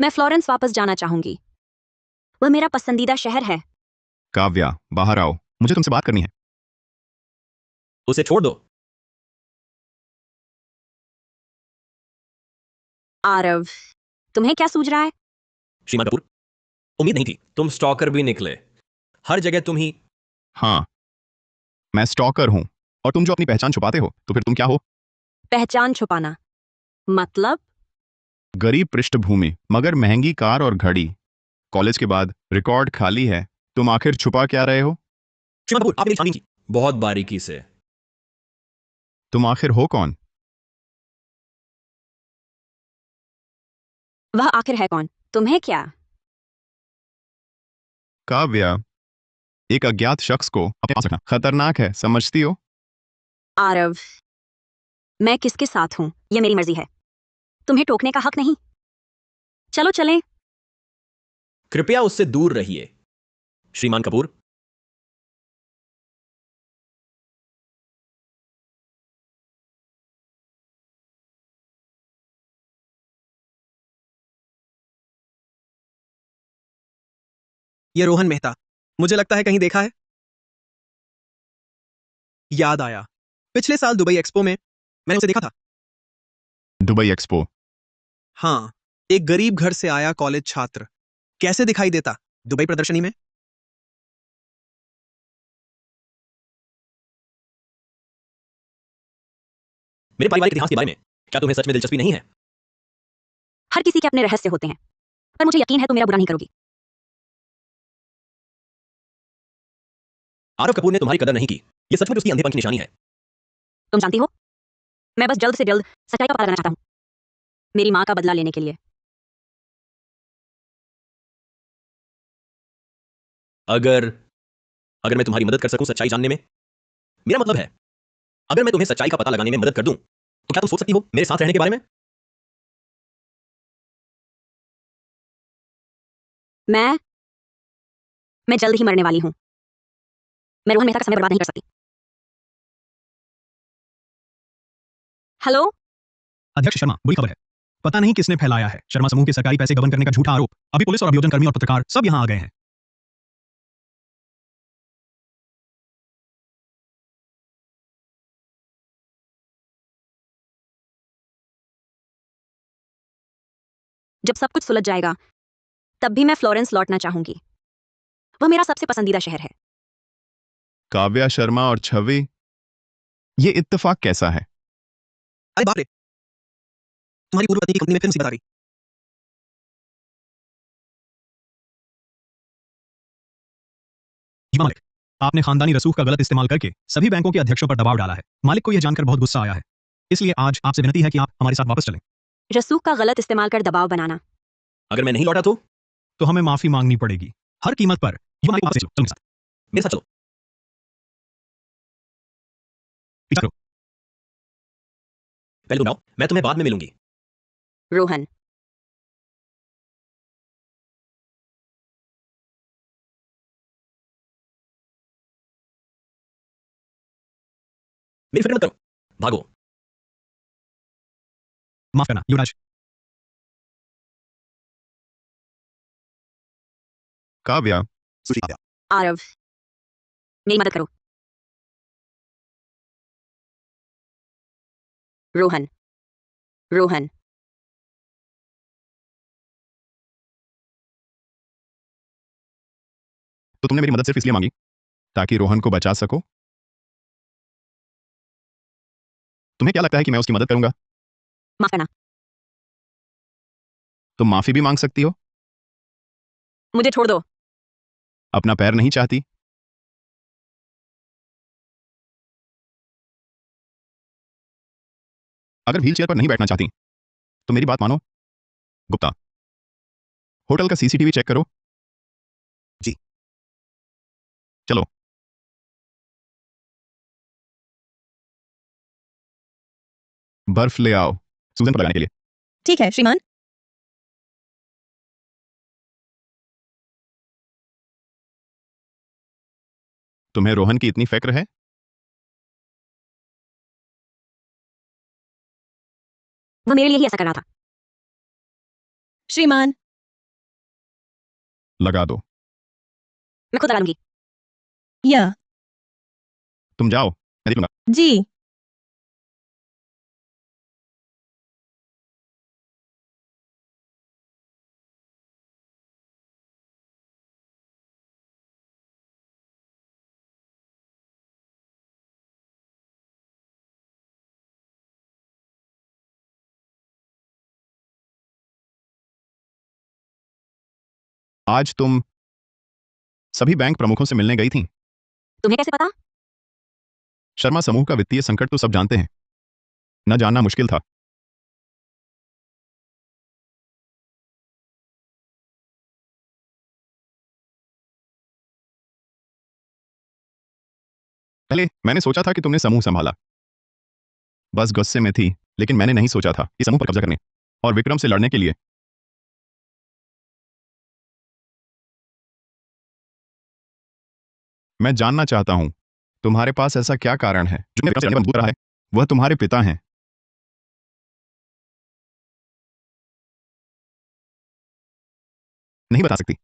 मैं फ्लोरेंस वापस जाना चाहूंगी। वह मेरा पसंदीदा शहर है। काव्या, बाहर आओ, मुझे तुमसे बात करनी है। उसे छोड़ दो। आरव, तुम्हें क्या सूझ रहा है? श्रीमान कपूर, उम्मीद नहीं थी तुम स्टॉकर भी निकले। हर जगह तुम ही। हाँ, मैं स्टॉकर हूं और तुम जो अपनी पहचान छुपाते हो तो फिर तुम क्या हो? पहचान छुपाना मतलब? गरीब पृष्ठभूमि मगर महंगी कार और घड़ी। कॉलेज के बाद रिकॉर्ड खाली है, तुम आखिर छुपा क्या रहे हो? श्रीमान कपूर, आपने मेरी छानबीन की बहुत बारीकी से। तुम आखिर हो कौन? वह आखिर है कौन? तुम्हें क्या? काव्या, एक अज्ञात शख्स को अपने पास रखना खतरनाक है, समझती हो? आरव, मैं किसके साथ हूं यह मेरी मर्जी है, तुम्हें टोकने का हक नहीं। चलो चलें। कृपया उससे दूर रहिए श्रीमान कपूर। ये रोहन मेहता, मुझे लगता है कहीं देखा है। याद आया, पिछले साल दुबई एक्सपो में मैंने उसे देखा था। Dubai expo? हाँ, एक गरीब घर से आया कॉलेज छात्र कैसे दिखाई देता दुबई प्रदर्शनी में? मेरे पारिवारिक इतिहास के बारे में क्या तुम्हें सच में दिलचस्पी नहीं है? हर किसी के अपने रहस्य होते हैं, पर मुझे यकीन है तुम मेरा बुरा नहीं करोगी। आरव कपूर ने तुम्हारी कदर नहीं की। ये सचमुच उसकी अंधेपन की निशानी है। तुम जानती हो, मैं बस जल्द से जल्द सच्चाई का पता लगाना चाहता हूँ, मेरी माँ का बदला लेने के लिए। अगर अगर मैं तुम्हारी मदद कर सकूं सच्चाई जानने में, मेरा मतलब है अगर मैं तुम्हें सच्चाई का पता लगाने में मदद कर दूं, तो क्या तुम सोच सकती हो मेरे साथ रहने के बारे में? मैं जल्द ही मरने वाली हूँ। मैं रोहन मेहता का समय बर्बाद नहीं कर सकती। हेलो, अध्यक्ष शर्मा, बुरी खबर है। पता नहीं किसने फैलाया है शर्मा समूह के सरकारी पैसे गबन करने का झूठा आरोप। अभी पुलिस और अभियोजन कर्मी और पत्रकार सब यहाँ आ गए हैं। जब सब कुछ सुलझ जाएगा तब भी मैं फ्लोरेंस लौटना चाहूंगी। वह मेरा सबसे पसंदीदा शहर है। काव्या शर्मा और छवि, ये इत्तेफाक कैसा है? अरे बाप रे, तुम्हारी पूर्व पत्नी की कंपनी में फिर मुसीबत आ गई। जी मालिक, आपने खानदानी रसूख का गलत इस्तेमाल करके सभी बैंकों के अध्यक्षों पर दबाव डाला है। मालिक को यह जानकर बहुत गुस्सा आया है, इसलिए आज आपसे विनती है कि आप हमारे साथ वापस चलें। रसूख का गलत इस्तेमाल कर दबाव बनाना। अगर मैं नहीं लौटा तो हमें माफी मांगनी पड़ेगी हर कीमत पर। युवा मालिक, वापस चलो, चलो मेरे साथ। मेरे साथ चलो। पीछा करो। पहले तुम जाओ, मैं तुम्हें बाद में मिलूंगी। रोहन, मेरी फिक्र मत करो, भागो। माफ करना युवराज। काव्या, आरव, मेरी मदद करो। रोहन, रोहन, तो तुमने मेरी मदद सिर्फ इसलिए मांगी ताकि रोहन को बचा सको? तुम्हें क्या लगता है कि मैं उसकी मदद करूंगा? माफ करना, तुम माफी भी मांग सकती हो। मुझे छोड़ दो। अपना पैर नहीं चाहती? अगर व्हील चेयर पर नहीं बैठना चाहती तो मेरी बात मानो। गुप्ता, होटल का सीसीटीवी चेक करो। जी। चलो। बर्फ ले आओ सूजन पर लगाने के लिए। ठीक है श्रीमान। तुम्हें रोहन की इतनी फिक्र है? वो मेरे लिए ही ऐसा कर रहा था। श्रीमान, लगा दो। मैं खुद लगा लूंगी। या तुम जाओ, मैं देखूंगा। जी। आज तुम सभी बैंक प्रमुखों से मिलने गई थी। तुम्हें कैसे पता? शर्मा समूह का वित्तीय संकट तो सब जानते हैं, न जानना मुश्किल था। पहले मैंने सोचा था कि तुमने समूह संभाला, बस गुस्से में थी, लेकिन मैंने नहीं सोचा था कि समूह पर कब्जा करने और विक्रम से लड़ने के लिए। मैं जानना चाहता हूं तुम्हारे पास ऐसा क्या कारण है जो विक्रम से लड़ने पर मजबूर रहा है? वह तुम्हारे पिता हैं। नहीं बता सकती?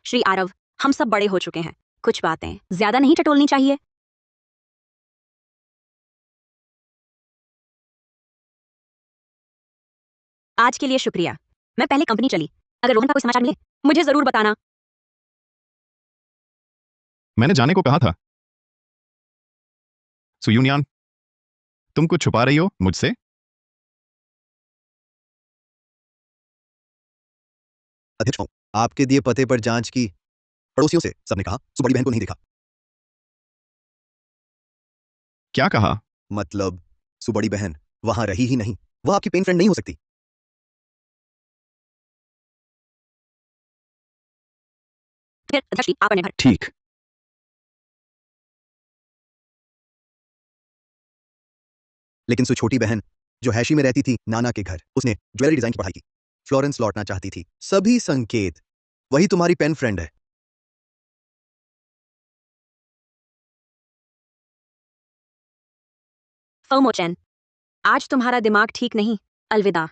श्री आरव, हम सब बड़े हो चुके हैं, कुछ बातें ज्यादा नहीं टटोलनी चाहिए। आज के लिए शुक्रिया। मैं पहले कंपनी चली। अगर रोहन का कोई समाचार मिले मुझे जरूर बताना। मैंने जाने को कहा था। सुयूनियान, तुम कुछ छुपा रही हो मुझसे? अध्यक्ष महोदय, आपके दिए पते पर जांच की पड़ोसियों से सबने कहा सुबड़ी बहन को नहीं देखा। क्या कहा? मतलब सुबड़ी बहन वहां रही ही नहीं। वह आपकी पेन फ्रेंड नहीं हो सकती। फिर अध्यक्ष जी, आप निर्भर। ठीक। लेकिन सो छोटी बहन जो हैशी में रहती थी नाना के घर, उसने ज्वेलरी डिजाइन की पढ़ाई की, फ्लोरेंस लौटना चाहती थी। सभी संकेत वही तुम्हारी पेन फ्रेंड है। फर्मोचैन, आज तुम्हारा दिमाग ठीक नहीं। अलविदा।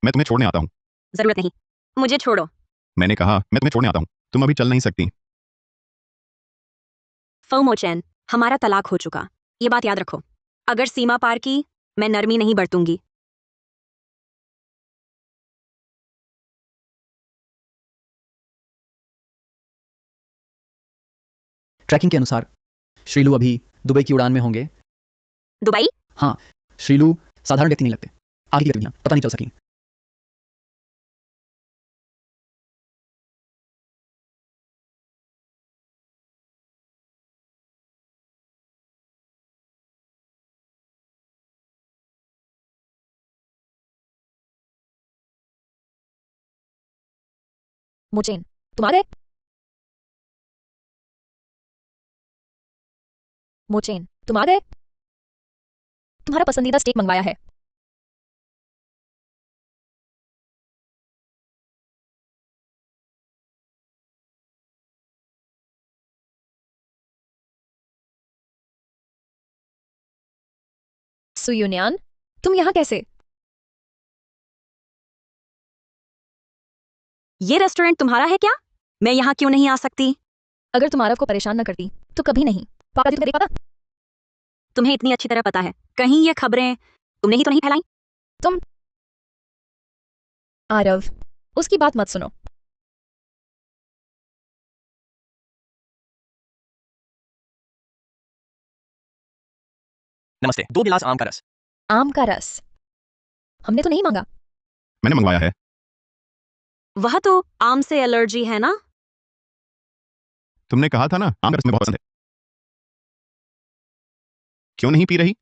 मैं तुम्हें छोड़ने आता हूं। जरूरत नहीं, मुझे छोड़ो। मैंने कहा मैं तुम्हें छोड़ने आता हूं। तुम अभी चल नहीं सकती। फर्मोचैन, हमारा तलाक हो चुका, ये बात याद रखो। अगर सीमा पार की, मैं नरमी नहीं बरतूंगी। ट्रैकिंग के अनुसार श्रीलू अभी दुबई की उड़ान में होंगे। दुबई? हाँ, श्रीलू साधारण व्यक्ति नहीं लगते। आगे की गतिविधियां पता नहीं चल सकी। मोचेन, तुम आ गए? मोचेन, तुम आ गए? तुम्हारा पसंदीदा स्टेक मंगवाया है। सुयुन्यान, तुम यहाँ कैसे? ये रेस्टोरेंट तुम्हारा है क्या? मैं यहाँ क्यों नहीं आ सकती? अगर तुम आरव को परेशान न करती तो कभी नहीं। पापा तुम्हें देख पाता? तुम्हें इतनी अच्छी तरह पता है, कहीं ये खबरें तुमने ही तो नहीं फैलाई? तुम आरव, उसकी बात मत सुनो। नमस्ते, 2 गिलास आम का रस। आम का रस हमने तो नहीं मांगा। मैंने मंगवाया है। वह तो आम से एलर्जी है ना? तुमने कहा था ना आम का रस में बहुत पसंद है। क्यों नहीं पी रही?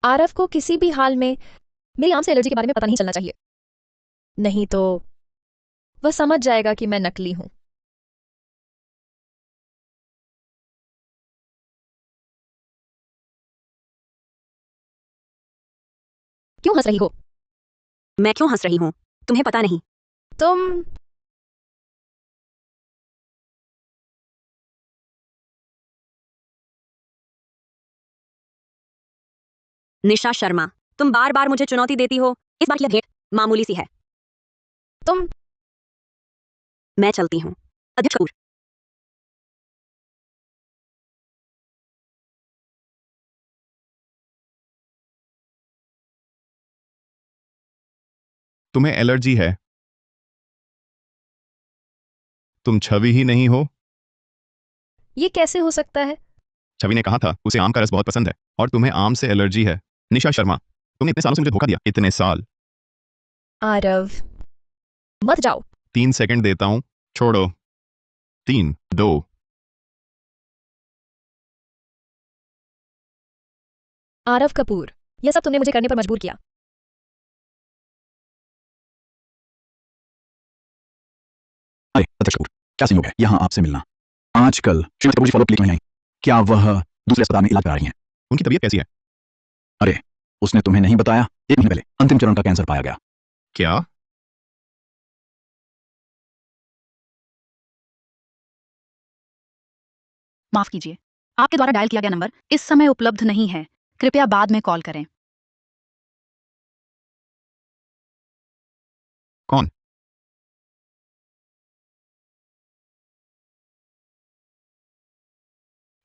आरव को किसी भी हाल में मेरी आम से एलर्जी के बारे में पता नहीं चलना चाहिए, नहीं तो वह समझ जाएगा कि मैं नकली हूं। क्यों हंस रही हो? मैं क्यों हंस रही हूं? तुम्हें पता नहीं। तुम निशा शर्मा, तुम बार बार मुझे चुनौती देती हो। इस बार की यह भेंट मामूली सी है। तुम मैं चलती हूँ। अध्यक्ष कपूर। तुम्हें एलर्जी है। तुम छवि ही नहीं हो। ये कैसे हो सकता है? छवि ने कहा था उसे आम का रस बहुत पसंद है और तुम्हें आम से एलर्जी है। निशा शर्मा, तुमने इतने सालों से मुझे धोखा दिया। इतने साल। आरव, मत जाओ। 3 सेकंड देता हूं, छोड़ो। 3, 2। आरव कपूर, यह सब तुमने मुझे करने पर मजबूर किया। अरे अध्यक्ष कपूर, क्या संयोग है यहाँ आपसे मिलना। आजकल श्रीमती कपूर जी फॉलो क्लिक नहीं आई। क्या वह दूसरे अस्पताल में इलाज करा रही हैं? उनकी तबीयत कैसी है? अरे, उसने तुम्हें नहीं बताया? 1 महीने पहले अंतिम चरण का कैंसर पाया गया। क्या? माफ कीजिए, आपके द्वारा डायल किया गया नंबर इस समय उपलब्ध नहीं है। कृपया बाद में कॉल करें। कौन?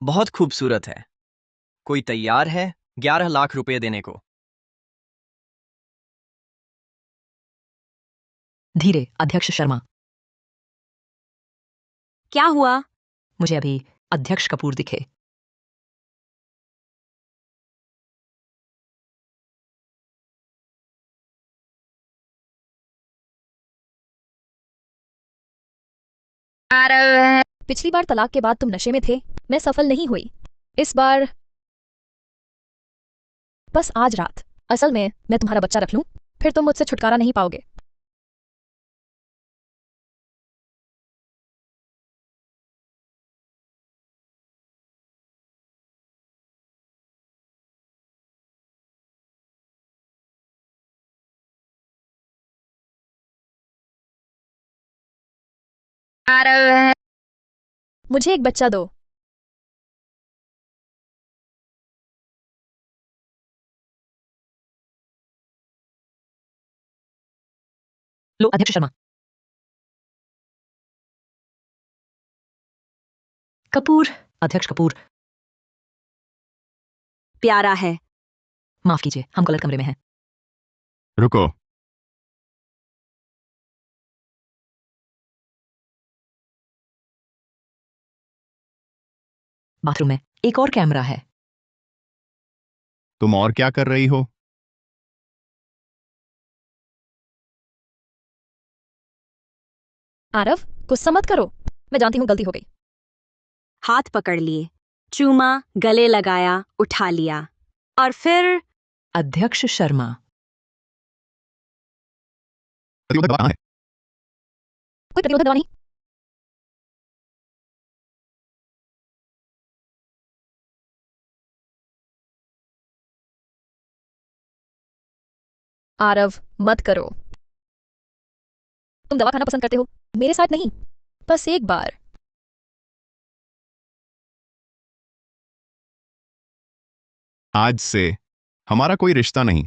बहुत खूबसूरत है। कोई तैयार है 11 लाख रुपए देने को? धीरे, अध्यक्ष शर्मा। क्या हुआ? मुझे अभी अध्यक्ष कपूर दिखे। पिछली बार तलाक के बाद तुम नशे में थे, मैं सफल नहीं हुई। इस बार बस आज रात असल में मैं तुम्हारा बच्चा रख लूं, फिर तुम मुझसे छुटकारा नहीं पाओगे। मुझे एक बच्चा दो। लो अध्यक्ष शर्मा। कपूर, अध्यक्ष कपूर। प्यारा है। माफ कीजिए, हम गलत कमरे में हैं। रुको। बाथरूम में एक और कैमरा है। तुम और क्या कर रही हो? आरव, गुस्सा मत करो, मैं जानती हूँ गलती हो गई। हाथ पकड़ लिए, चूमा, गले लगाया, उठा लिया और फिर अध्यक्ष शर्मा। प्रतिरोधक दवा कहाँ है? कोई प्रतिरोधक दवा नहीं। आरव, मत करो। तुम दवा खाना पसंद करते हो, मेरे साथ नहीं, बस एक बार। आज से हमारा कोई रिश्ता नहीं।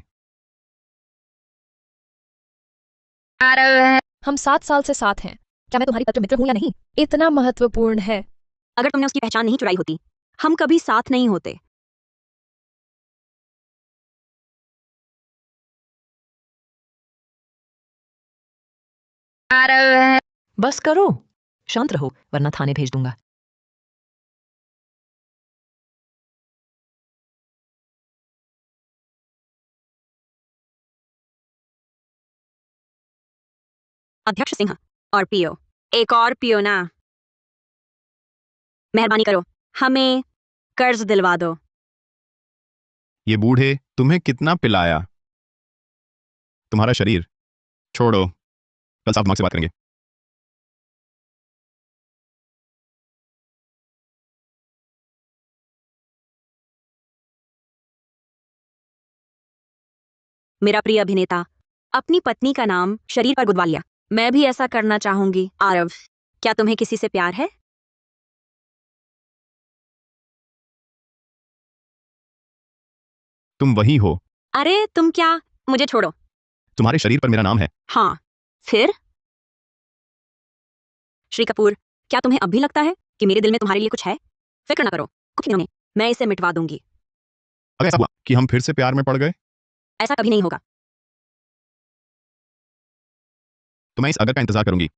हम 7 साल से साथ हैं। क्या मैं तुम्हारी पत्र मित्र हूं या नहीं, इतना महत्वपूर्ण है। अगर तुमने उसकी पहचान नहीं चुराई होती, हम कभी साथ नहीं होते। बस करो, शांत रहो वरना थाने भेज दूंगा। अध्यक्ष सिंह और पियो, एक और पियो ना। मेहरबानी करो, हमें कर्ज दिलवा दो। ये बूढ़े तुम्हें कितना पिलाया? तुम्हारा शरीर छोड़ो, कल साफ दिमाग से बात करेंगे। मेरा प्रिय अभिनेता, अपनी पत्नी का नाम शरीर पर गुदवा लिया। मैं भी ऐसा करना चाहूंगी। आरव, क्या तुम्हें किसी से प्यार है? तुम वही हो। अरे तुम क्या? मुझे छोड़ो। तुम्हारे शरीर पर मेरा नाम है। हाँ, फिर? श्री कपूर, क्या तुम्हें अब भी लगता है कि मेरे दिल में तुम्हारे लिए कुछ है? फिक्र न करो, कुछ दिनों में मैं इसे मिटवा दूंगी। अगर ऐसा हुआ कि हम फिर से प्यार में पड़ गए ऐसा कभी नहीं होगा। तो मैं इस अगर का इंतजार करूंगी।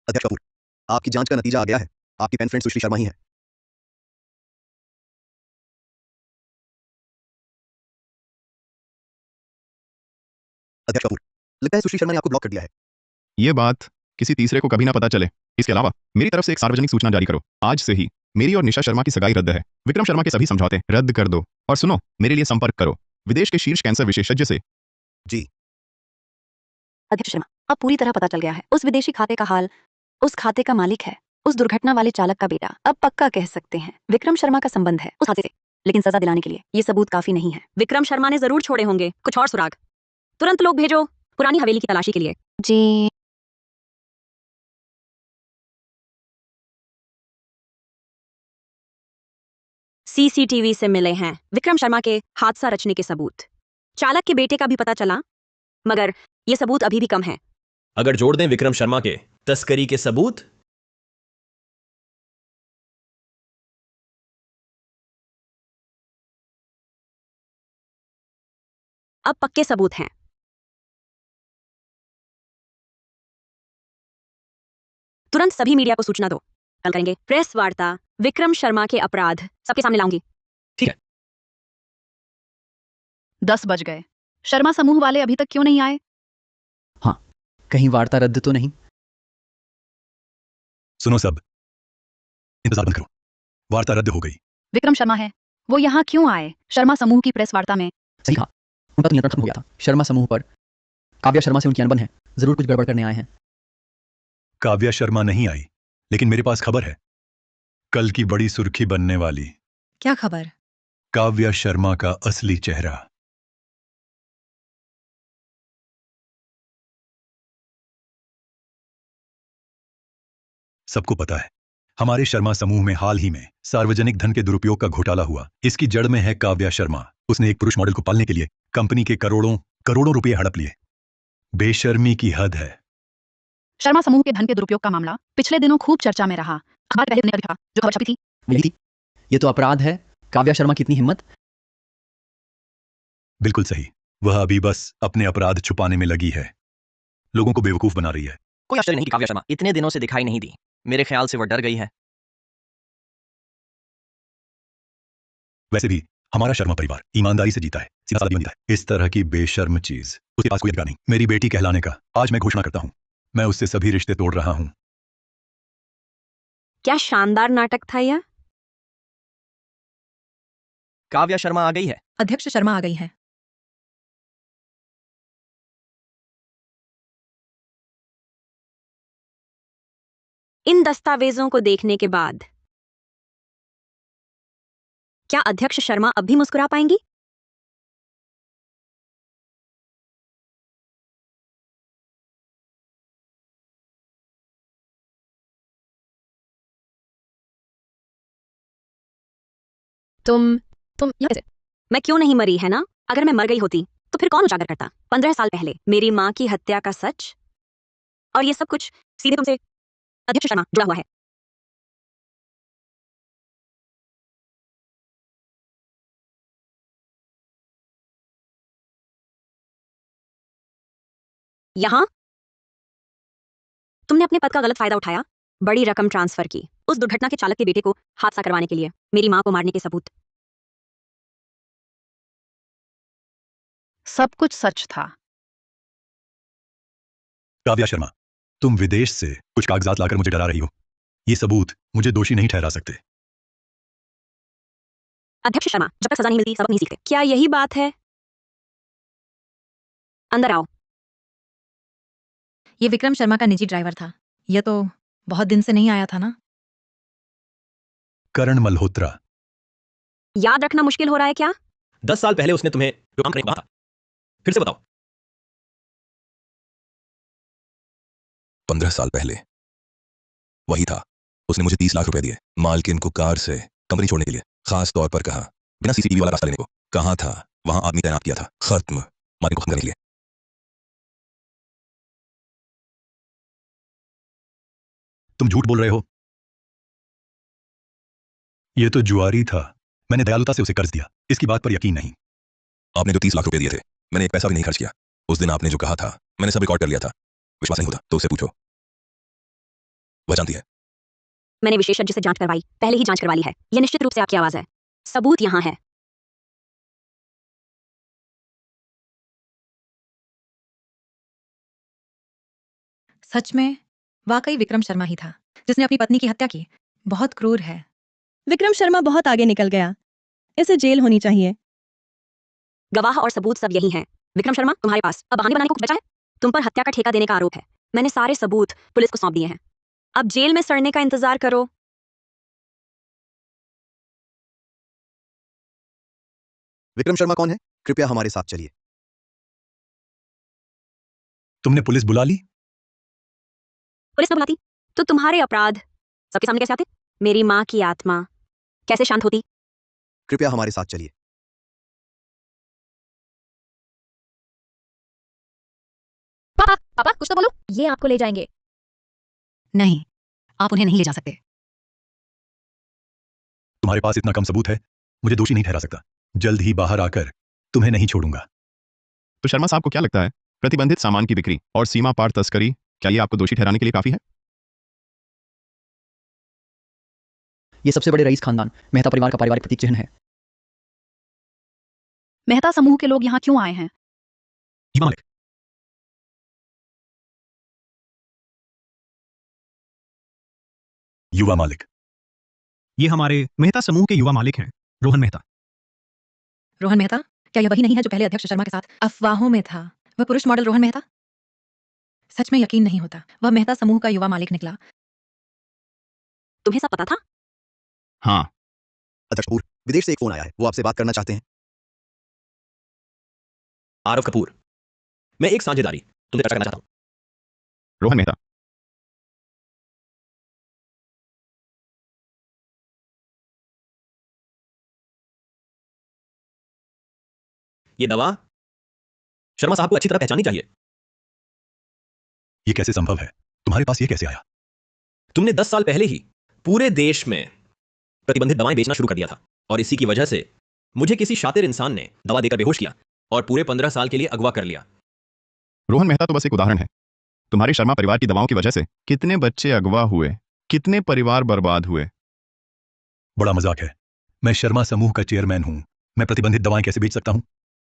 अध्यक्ष कपूर, आपकी जांच का नतीजा आ गया है। आपकी पेन फ्रेंड सुश्री शर्मा ही है। अध्यक्ष कपूर, लगता है सुश्री शर्मा ने आपको ब्लॉक कर दिया है। ये बात किसी तीसरे को कभी ना पता चले। इसके अलावा मेरी तरफ से एक सार्वजनिक सूचना जारी करो। आज से ही मेरी और निशा शर्मा की सगाई रद्द है। विक्रम शर्मा के सभी समझौते रद्द कर दो। और सुनो, मेरे लिए संपर्क करो विदेश के शीर्ष कैंसर विशेषज्ञ से। जी। अध्यक्ष शर्मा, अब पूरी तरह पता चल गया है। उस विदेशी खाते का हाल, उस खाते का मालिक है उस दुर्घटना वाले चालक का बेटा। अब पक्का कह सकते हैं विक्रम शर्मा का संबंध है उस खाते से। लेकिन सजा दिलाने के लिए ये सबूत काफी नहीं है। विक्रम शर्मा ने जरूर छोड़े होंगे कुछ और सुराग। तुरंत लोग भेजो पुरानी हवेली की तलाशी के लिए। जी। सीसीटीवी से मिले हैं विक्रम शर्मा के हादसा रचने के सबूत। चालक के बेटे का भी पता चला, मगर ये सबूत अभी भी कम है। अगर जोड़ दें विक्रम शर्मा के तस्करी के सबूत, अब पक्के सबूत हैं। तुरंत सभी मीडिया को सूचना दो। कल करेंगे प्रेस वार्ता। विक्रम शर्मा के अपराध सबके सामने लाऊंगी। ठीक है। 10 बज गए। शर्मा समूह वाले अभी तक क्यों नहीं आए? हाँ, कहीं वार्ता रद्द तो नहीं? सुनो सब, इंतजार बंद करो। वार्ता रद्द हो गई। विक्रम शर्मा है, वो यहाँ क्यों आए? शर्मा समूह की प्रेस वार्ता में। सही कहा, उनका तो नियंत्रण खत्म हो गया था। शर्मा समूह पर काव्या शर्मा से उनकी अनबन है, जरूर कुछ गड़बड़ करने आए हैं। काव्या शर्मा नहीं आई, लेकिन मेरे पास खबर है, कल की बड़ी सुर्खी बनने वाली। क्या खबर? काव्या शर्मा का असली चेहरा। सबको पता है, हमारे शर्मा समूह में हाल ही में सार्वजनिक धन के दुरुपयोग का घोटाला हुआ। इसकी जड़ में है काव्या शर्मा। उसने एक पुरुष मॉडल को पालने के लिए कंपनी के करोड़ों करोड़ों रुपए हड़प लिए। बेशर्मी की हद है। शर्मा समूह के धन के दुरुपयोग का मामला पिछले दिनों खूब चर्चा में रहा। अखबार पहले दिन में लिखा, जो खबर छपी थी मिली थी। ये तो अपराध है। काव्या शर्मा की इतनी हिम्मत। बिल्कुल सही, वह अभी बस अपने अपराध छुपाने में लगी है, लोगों को बेवकूफ बना रही है। कोई आश्चर्य नहीं कि काव्या शर्मा इतने दिनों से दिखाई नहीं दी। मेरे ख्याल से वह डर गई है। वैसे भी हमारा शर्मा परिवार ईमानदारी से जीता है, सीधा साधा जीवन जीता है। इस तरह की बेशर्म चीज उसके पास कोई अधिकार नहीं। मेरी बेटी कहलाने का आज मैं घोषणा करता हूं, मैं उससे सभी रिश्ते तोड़ रहा हूं। क्या शानदार नाटक था यह। काव्या शर्मा आ गई है। अध्यक्ष शर्मा आ गई है। इन दस्तावेजों को देखने के बाद क्या अध्यक्ष शर्मा अब भी मुस्कुरा पाएंगी? तुम यहाँ कैसे? मैं क्यों नहीं मरी है ना? अगर मैं मर गई होती तो फिर कौन उजागर करता? 15 साल पहले मेरी माँ की हत्या का सच, और ये सब कुछ सीधे तुमसे अध्यक्ष शर्मा जुड़ा हुआ है। यहां तुमने अपने पद का गलत फायदा उठाया, बड़ी रकम ट्रांसफर की उस दुर्घटना के चालक के बेटे को हादसा करवाने के लिए, मेरी मां को मारने के सबूत। सब कुछ सच था। काव्या शर्मा, तुम विदेश से कुछ कागजात लाकर मुझे डरा रही हो। ये सबूत मुझे दोषी नहीं ठहरा सकते। अध्यक्ष शर्मा, जब तक सजा नहीं मिलती सबक नहीं सीखते। क्या यही बात है? अंदर आओ। ये विक्रम शर्मा का निजी ड्राइवर था। यह तो बहुत दिन से नहीं आया था ना? करण मल्होत्रा। याद रखना मुश्किल हो रहा है क्या? 10 साल पहले उसने तुम्हें जो काम करने को कहा था, फिर से बताओ। 15 साल पहले वही था। उसने मुझे 30 लाख रुपए दिए मालकिन को कार से कंपनी छोड़ने के लिए, खास तौर पर कहा बिना सीसीटीवी वाला रास्ता लेने को। कहा था वहां आदमी तैनात किया था, खत्म, मालकिन को खत्म करने के लिए। तुम झूठ बोल रहे हो। यह तो जुआरी था। मैंने दयालुता से उसे कर्ज दिया, इसकी बात पर यकीन नहीं। आपने जो 30 लाख रुपए दिए थे, मैंने एक पैसा भी नहीं खर्च किया। उस दिन आपने जो कहा था मैंने सब रिकॉर्ड कर लिया था। विश्वास नहीं होता तो उससे पूछो, वह जानती है। मैंने विशेषज्ञ से जांच करवाई, पहले ही जांच करवा ली है। यह निश्चित रूप से आपकी आवाज है। सबूत यहां है। सच में वाकई विक्रम शर्मा ही था जिसने अपनी पत्नी की हत्या की। बहुत क्रूर है। विक्रम शर्मा बहुत आगे निकल गया, इसे जेल होनी चाहिए। गवाह और सबूत सब यही हैं। विक्रम शर्मा, तुम्हारे पास अब बहाने बनाने को कुछ बचा है? तुम पर हत्या का ठेका देने का आरोप है। मैंने सारे सबूत पुलिस को सौंप दिए हैं। अब जेल में सड़ने का इंतजार करो। विक्रम शर्मा कौन है? कृपया हमारे साथ चलिए। तुमने पुलिस बुला ली? पुलिस न बुलाती तो तुम्हारे अपराध सबके सामने कैसे आते? मेरी माँ की आत्मा कैसे शांत होती? कृपया हमारे साथ चलिए। पापा पापा कुछ तो बोलो, ये आपको ले जाएंगे। नहीं, आप उन्हें नहीं ले जा सकते। तुम्हारे पास इतना कम सबूत है, मुझे दोषी नहीं ठहरा सकता। जल्द ही बाहर आकर तुम्हें नहीं छोड़ूंगा। तो शर्मा साहब को क्या लगता है, प्रतिबंधित सामान की बिक्री और सीमा पार तस्करी, क्या ये आपको दोषी ठहराने के लिए काफी है? ये सबसे बड़े रईस खानदान मेहता परिवार का पारिवारिक प्रतीक चिन्ह है। मेहता समूह के लोग यहाँ क्यों आए हैं? युवा मालिक, युवा मालिक। ये हमारे मेहता समूह के युवा मालिक हैं, रोहन मेहता। रोहन मेहता? क्या यह वही नहीं है जो पहले अध्यक्ष शर्मा के साथ अफवाहों में था? वह पुरुष मॉडल रोहन मेहता? सच में यकीन नहीं होता, वह मेहता समूह का युवा मालिक निकला। तुम्हें सब पता था? हाँ। अध्यक्ष कपूर, विदेश से एक फोन आया है, वो आपसे बात करना चाहते हैं। आरव कपूर, मैं एक साझेदारी तुमसे चर्चा करना चाहता हूं। रोहन मेहता। ये दवा शर्मा साहब को अच्छी तरह पहचाननी चाहिए। ये कैसे संभव है? तुम्हारे पास ये कैसे आया? तुमने 10 साल पहले ही पूरे देश में प्रतिबंधित दवाएं बेचना शुरू कर दिया था, और इसी की वजह से मुझे किसी शातिर इंसान ने दवा देकर बेहोश किया और पूरे 15 साल के लिए अगवा कर लिया। रोहन मेहता तो बस एक उदाहरण है। तुम्हारे शर्मा परिवार की दवाओं की वजह से कितने बच्चे अगवा हुए, कितने परिवार बर्बाद हुए। बड़ा मजाक है। मैं शर्मा समूह का चेयरमैन हूं, मैं प्रतिबंधित दवाएं कैसे बेच सकता हूं?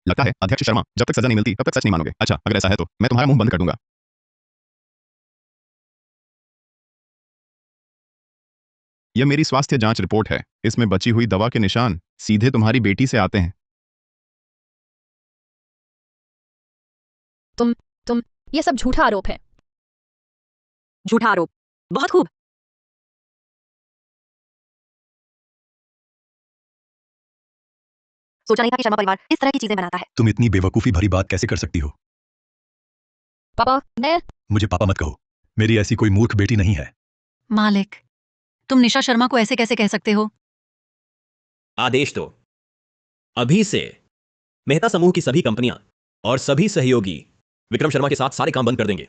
लगता है अध्यक्ष शर्मा, जब तक सजा नहीं मिलती तब तक सच नहीं मानोगे। अच्छा, अगर ऐसा है तो मैं तुम्हारा मुंह बंद कर दूंगा। यह मेरी स्वास्थ्य जांच रिपोर्ट है, इसमें बची हुई दवा के निशान सीधे तुम्हारी बेटी से आते हैं। तुम ये सब झूठा आरोप है। झूठा आरोप? बहुत खूब। सोचा नहीं था कि शर्मा परिवार इस तरह की चीजें बनाता है। तुम इतनी बेवकूफी भरी बात कैसे कर सकती हो? पापा मैं मुझे पापा मत कहो, मेरी ऐसी कोई मूर्ख बेटी नहीं है। मालिक, तुम निशा शर्मा को ऐसे कैसे कह सकते हो? आदेश दो, अभी से मेहता समूह की सभी कंपनियां और सभी सहयोगी विक्रम शर्मा के साथ सारे काम बंद कर देंगे।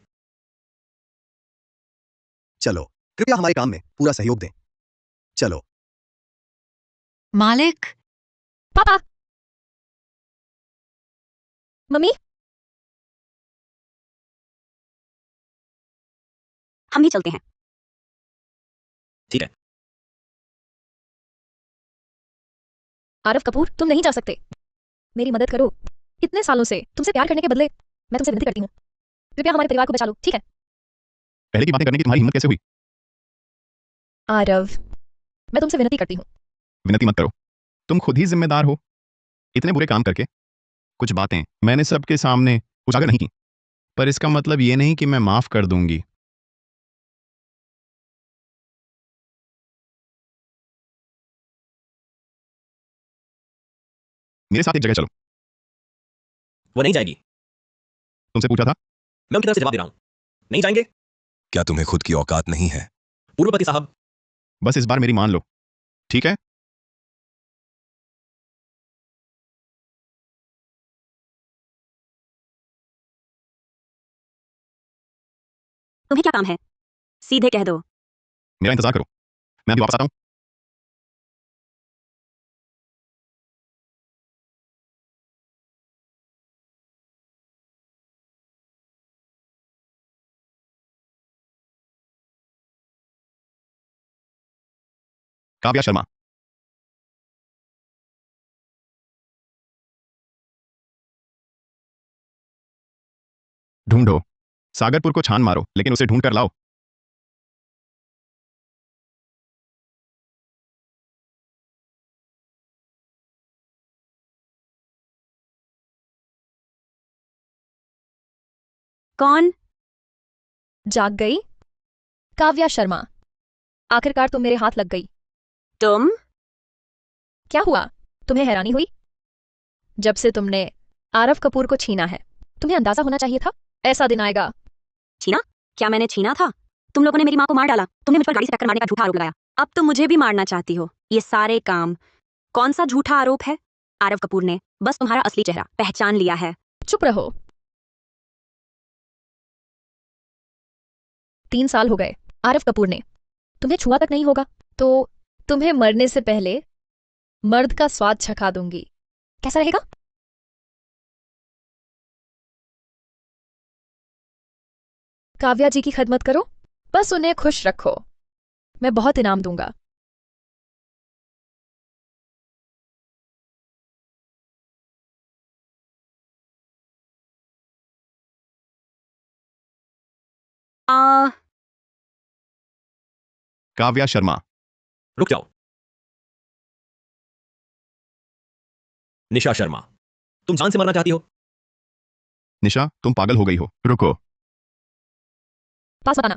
चलो, कृपया हमारे काम में पूरा सहयोग दें। चलो। मालिक। पापा। मम्मी। हम भी चलते हैं। ठीक है। आरव कपूर, तुम नहीं जा सकते। मेरी मदद करो। इतने सालों से तुमसे प्यार करने के बदले मैं तुमसे विनती करती हूँ, कृपया हमारे परिवार को बचा लो, ठीक है? पहले की बातें करने की तुम्हारी हिम्मत कैसे हुई? आरव, मैं तुमसे विनती करती हूँ। विनती मत करो, तुम खुद ही जिम्मेदार हो। इतने बुरे काम करके कुछ बातें मैंने सबके सामने उजागर नहीं की, पर इसका मतलब ये नहीं कि मैं माफ कर दूंगी। मेरे साथ एक जगह चलो। वो नहीं जाएगी। तुमसे पूछा था। मैं उनकी तरफ से जवाब दे रहा हूं, नहीं जाएंगे। क्या तुम्हें खुद की औकात नहीं है? पूर्वपति साहब, बस इस बार मेरी मान लो, ठीक है? तुम्हें क्या काम है? सीधे कह दो। मेरा इंतजार करो, मैं अभी वापस आता हूं। काव्या शर्मा। ढूंढो, सागरपुर को छान मारो, लेकिन उसे ढूंढ कर लाओ। कौन? जाग गई? काव्या शर्मा, आखिरकार तुम मेरे हाथ लग गई। तुम? क्या हुआ? तुम्हें हैरानी हुई? जब से तुमने आरव कपूर को छीना है, तुम्हें अंदाजा होना चाहिए था ऐसा दिन आएगा। छीना? क्या मैंने छीना था? तुम लोगों ने मेरी माँ को मार डाला, तुमने मुझ पर गाड़ी से टक्कर मारने का झूठा आरोप लगाया, अब तुम मुझे भी मारना चाहती हो। ये सारे काम कौन सा झूठा आरोप है? आरव कपूर ने बस तुम्हारा असली चेहरा पहचान लिया है। चुप रहो। 3 साल हो गए, आरव कपूर ने तुम्हें छुआ तक नहीं होगा, तो तुम्हें मरने से पहले मर्द का स्वाद चखा दूंगी। कैसा रहेगा? काव्या जी की खदमत करो, बस उन्हें खुश रखो, मैं बहुत इनाम दूंगा। काव्या शर्मा। रुक जाओ। निशा शर्मा, तुम जान से मरना चाहती हो? निशा, तुम पागल हो गई हो, रुको। पास मत आना,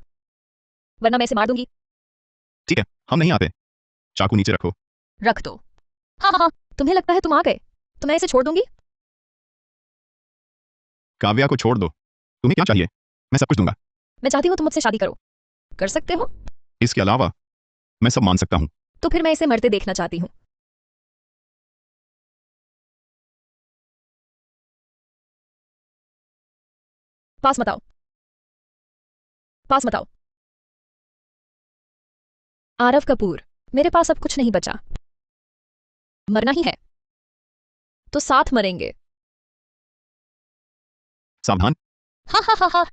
वरना मैं इसे मार दूंगी। ठीक है, हम नहीं आते। चाकू नीचे रखो। रख दो। हाँ, तुम्हें लगता है तुम आ गए तो मैं इसे छोड़ दूंगी? काव्या को छोड़ दो। तुम्हें क्या चाहिए? मैं सब कुछ दूंगा। मैं चाहती हूँ तुम मुझसे शादी करो। कर सकते हो? इसके अलावा मैं सब मान सकता हूं। तो फिर मैं इसे मरते देखना चाहती हूँ। पास मत आओ, पास मत आओ। आरव कपूर, मेरे पास अब कुछ नहीं बचा। मरना ही है तो साथ मरेंगे। सावधान। हा।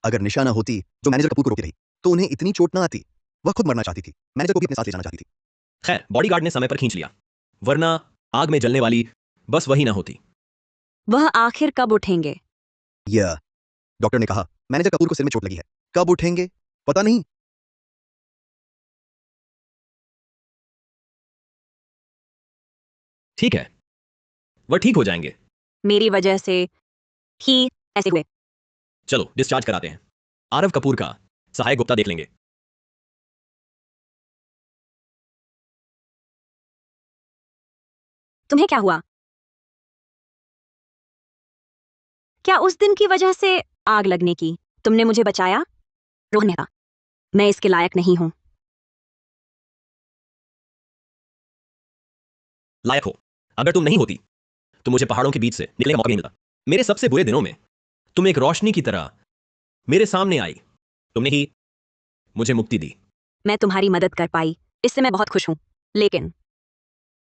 अगर निशा ना होती जो मैनेजर कपूर को रोकी रही, तो उन्हें इतनी चोट ना आती। वह खुद मरना चाहती थी, मैनेजर को भी अपने साथ ले जाना चाहती थी। खैर, बॉडीगार्ड ने समय पर खींच लिया, वरना आग में जलने वाली बस वही ना होती। वह आखिर कब उठेंगे? यह डॉक्टर ने कहा मैनेजर कपूर को सिर में चोट लगी है, कब उठेंगे पता नहीं। ठीक है, वह ठीक हो जाएंगे। मेरी वजह से ही ऐसे हुए। चलो डिस्चार्ज कराते हैं। आरव कपूर का सहायक गुप्ता देख लेंगे। तुम्हें क्या हुआ? क्या उस दिन की वजह से आग लगने की तुमने मुझे बचाया? रोहन मेहता, मैं इसके लायक नहीं हूं। लायक हो। अगर तुम नहीं होती तो मुझे पहाड़ों के बीच से निकलने का मौका नहीं मिलता। मेरे सबसे बुरे दिनों में तुम एक रोशनी की तरह मेरे सामने आई। तुमने ही मुझे मुक्ति दी। मैं तुम्हारी मदद कर पाई, इससे मैं बहुत खुश हूं। लेकिन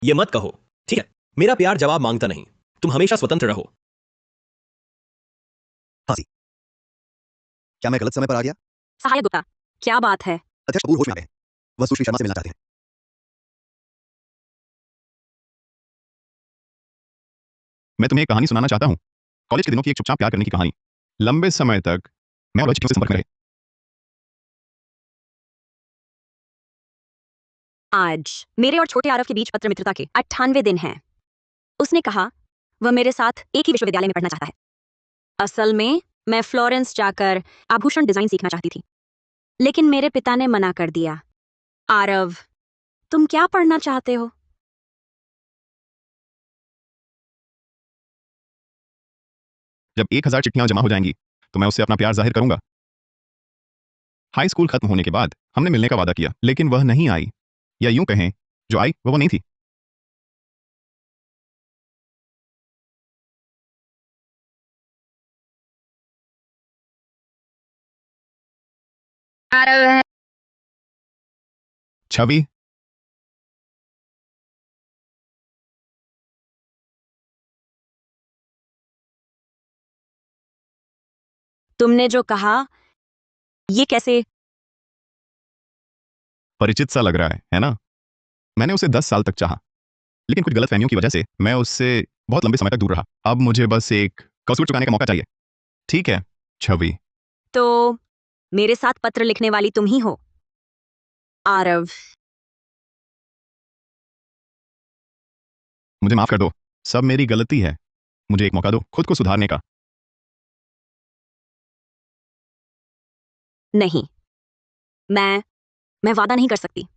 यह मत कहो, ठीक है? मेरा प्यार जवाब मांगता नहीं। तुम हमेशा स्वतंत्र रहो। फांसी। क्या मैं गलत समय पर आ गया? सहायक गुप्ता, क्या बात है? अध्यक्ष कपूर होश में आ गए हैं। वह सुश्री शर्मा से मिलना चाहते हैं। मैं तुम्हें एक कहानी सुनाना चाहता हूं। कॉलेज के दिनों की एक चुपचाप प्यार करने की कहानी। लंबे समय तक मैं और वह चिट्ठियों से संपर्क में रहे। आज मेरे और छोटे आरव के बीच पत्र मित्रता के 98 दिन हैं। उसने कहा वह मेरे साथ एक ही विश्वविद्यालय में पढ़ना चाहता है। असल में मैं फ्लोरेंस जाकर आभूषण डिजाइन सीखना चाहती थी, लेकिन मेरे पिता ने मना कर दिया। आरव, तुम क्या पढ़ना चाहते हो? जब 1000 चिट्ठियां जमा हो जाएंगी तो मैं उससे अपना प्यार जाहिर करूंगा। हाई स्कूल खत्म होने के बाद हमने मिलने का वादा किया, लेकिन वह नहीं आई, या यूं कहें जो आई वह नहीं थी। छवि, तुमने जो कहा ये कैसे? परिचित सा लग रहा है ना? मैंने उसे 10 साल तक चाहा, लेकिन कुछ गलतफहमियों की वजह से मैं उससे बहुत लंबे समय तक दूर रहा। अब मुझे बस एक कसूर चुकाने का मौका चाहिए। ठीक है छवि। तो मेरे साथ पत्र लिखने वाली तुम ही हो, आरव। मुझे माफ कर दो, सब मेरी गलती है। मुझे एक मौका दो खुद को सुधारने का। नहीं, मैं वादा नहीं कर सकती।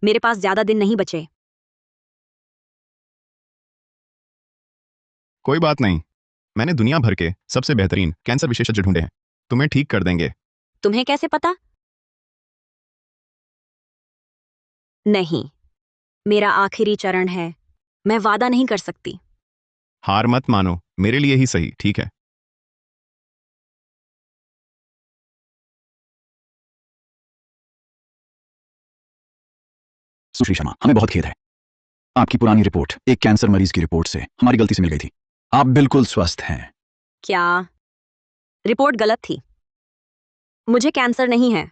मेरे पास ज्यादा दिन नहीं बचे। कोई बात नहीं, मैंने दुनिया भर के सबसे बेहतरीन कैंसर विशेषज्ञ ढूंढे हैं, तुम्हें ठीक कर देंगे। तुम्हें कैसे पता? नहीं, मेरा आखिरी चरण है, मैं वादा नहीं कर सकती। हार मत मानो, मेरे लिए ही सही, ठीक है? सुश्री शर्मा, हमें बहुत खेद है। आपकी पुरानी रिपोर्ट एक कैंसर मरीज की रिपोर्ट से हमारी गलती से मिल गई थी। आप बिल्कुल स्वस्थ हैं। क्या? रिपोर्ट गलत थी। मुझे कैंसर नहीं है।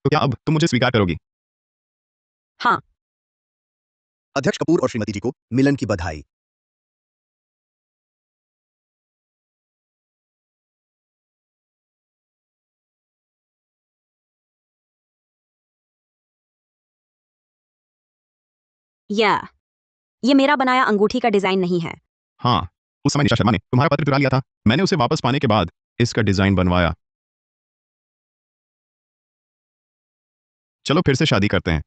तो क्या अब तुम मुझे स्वीकार करोगी? हाँ। अध्यक्ष कपूर और श्रीमती जी को मिलन की बधाई। ये मेरा बनाया अंगूठी का डिजाइन नहीं है। हाँ, उस समय निशा शर्मा ने तुम्हारा पत्र चुरा लिया था। मैंने उसे वापस पाने के बाद इसका डिजाइन बनवाया। चलो फिर से शादी करते हैं।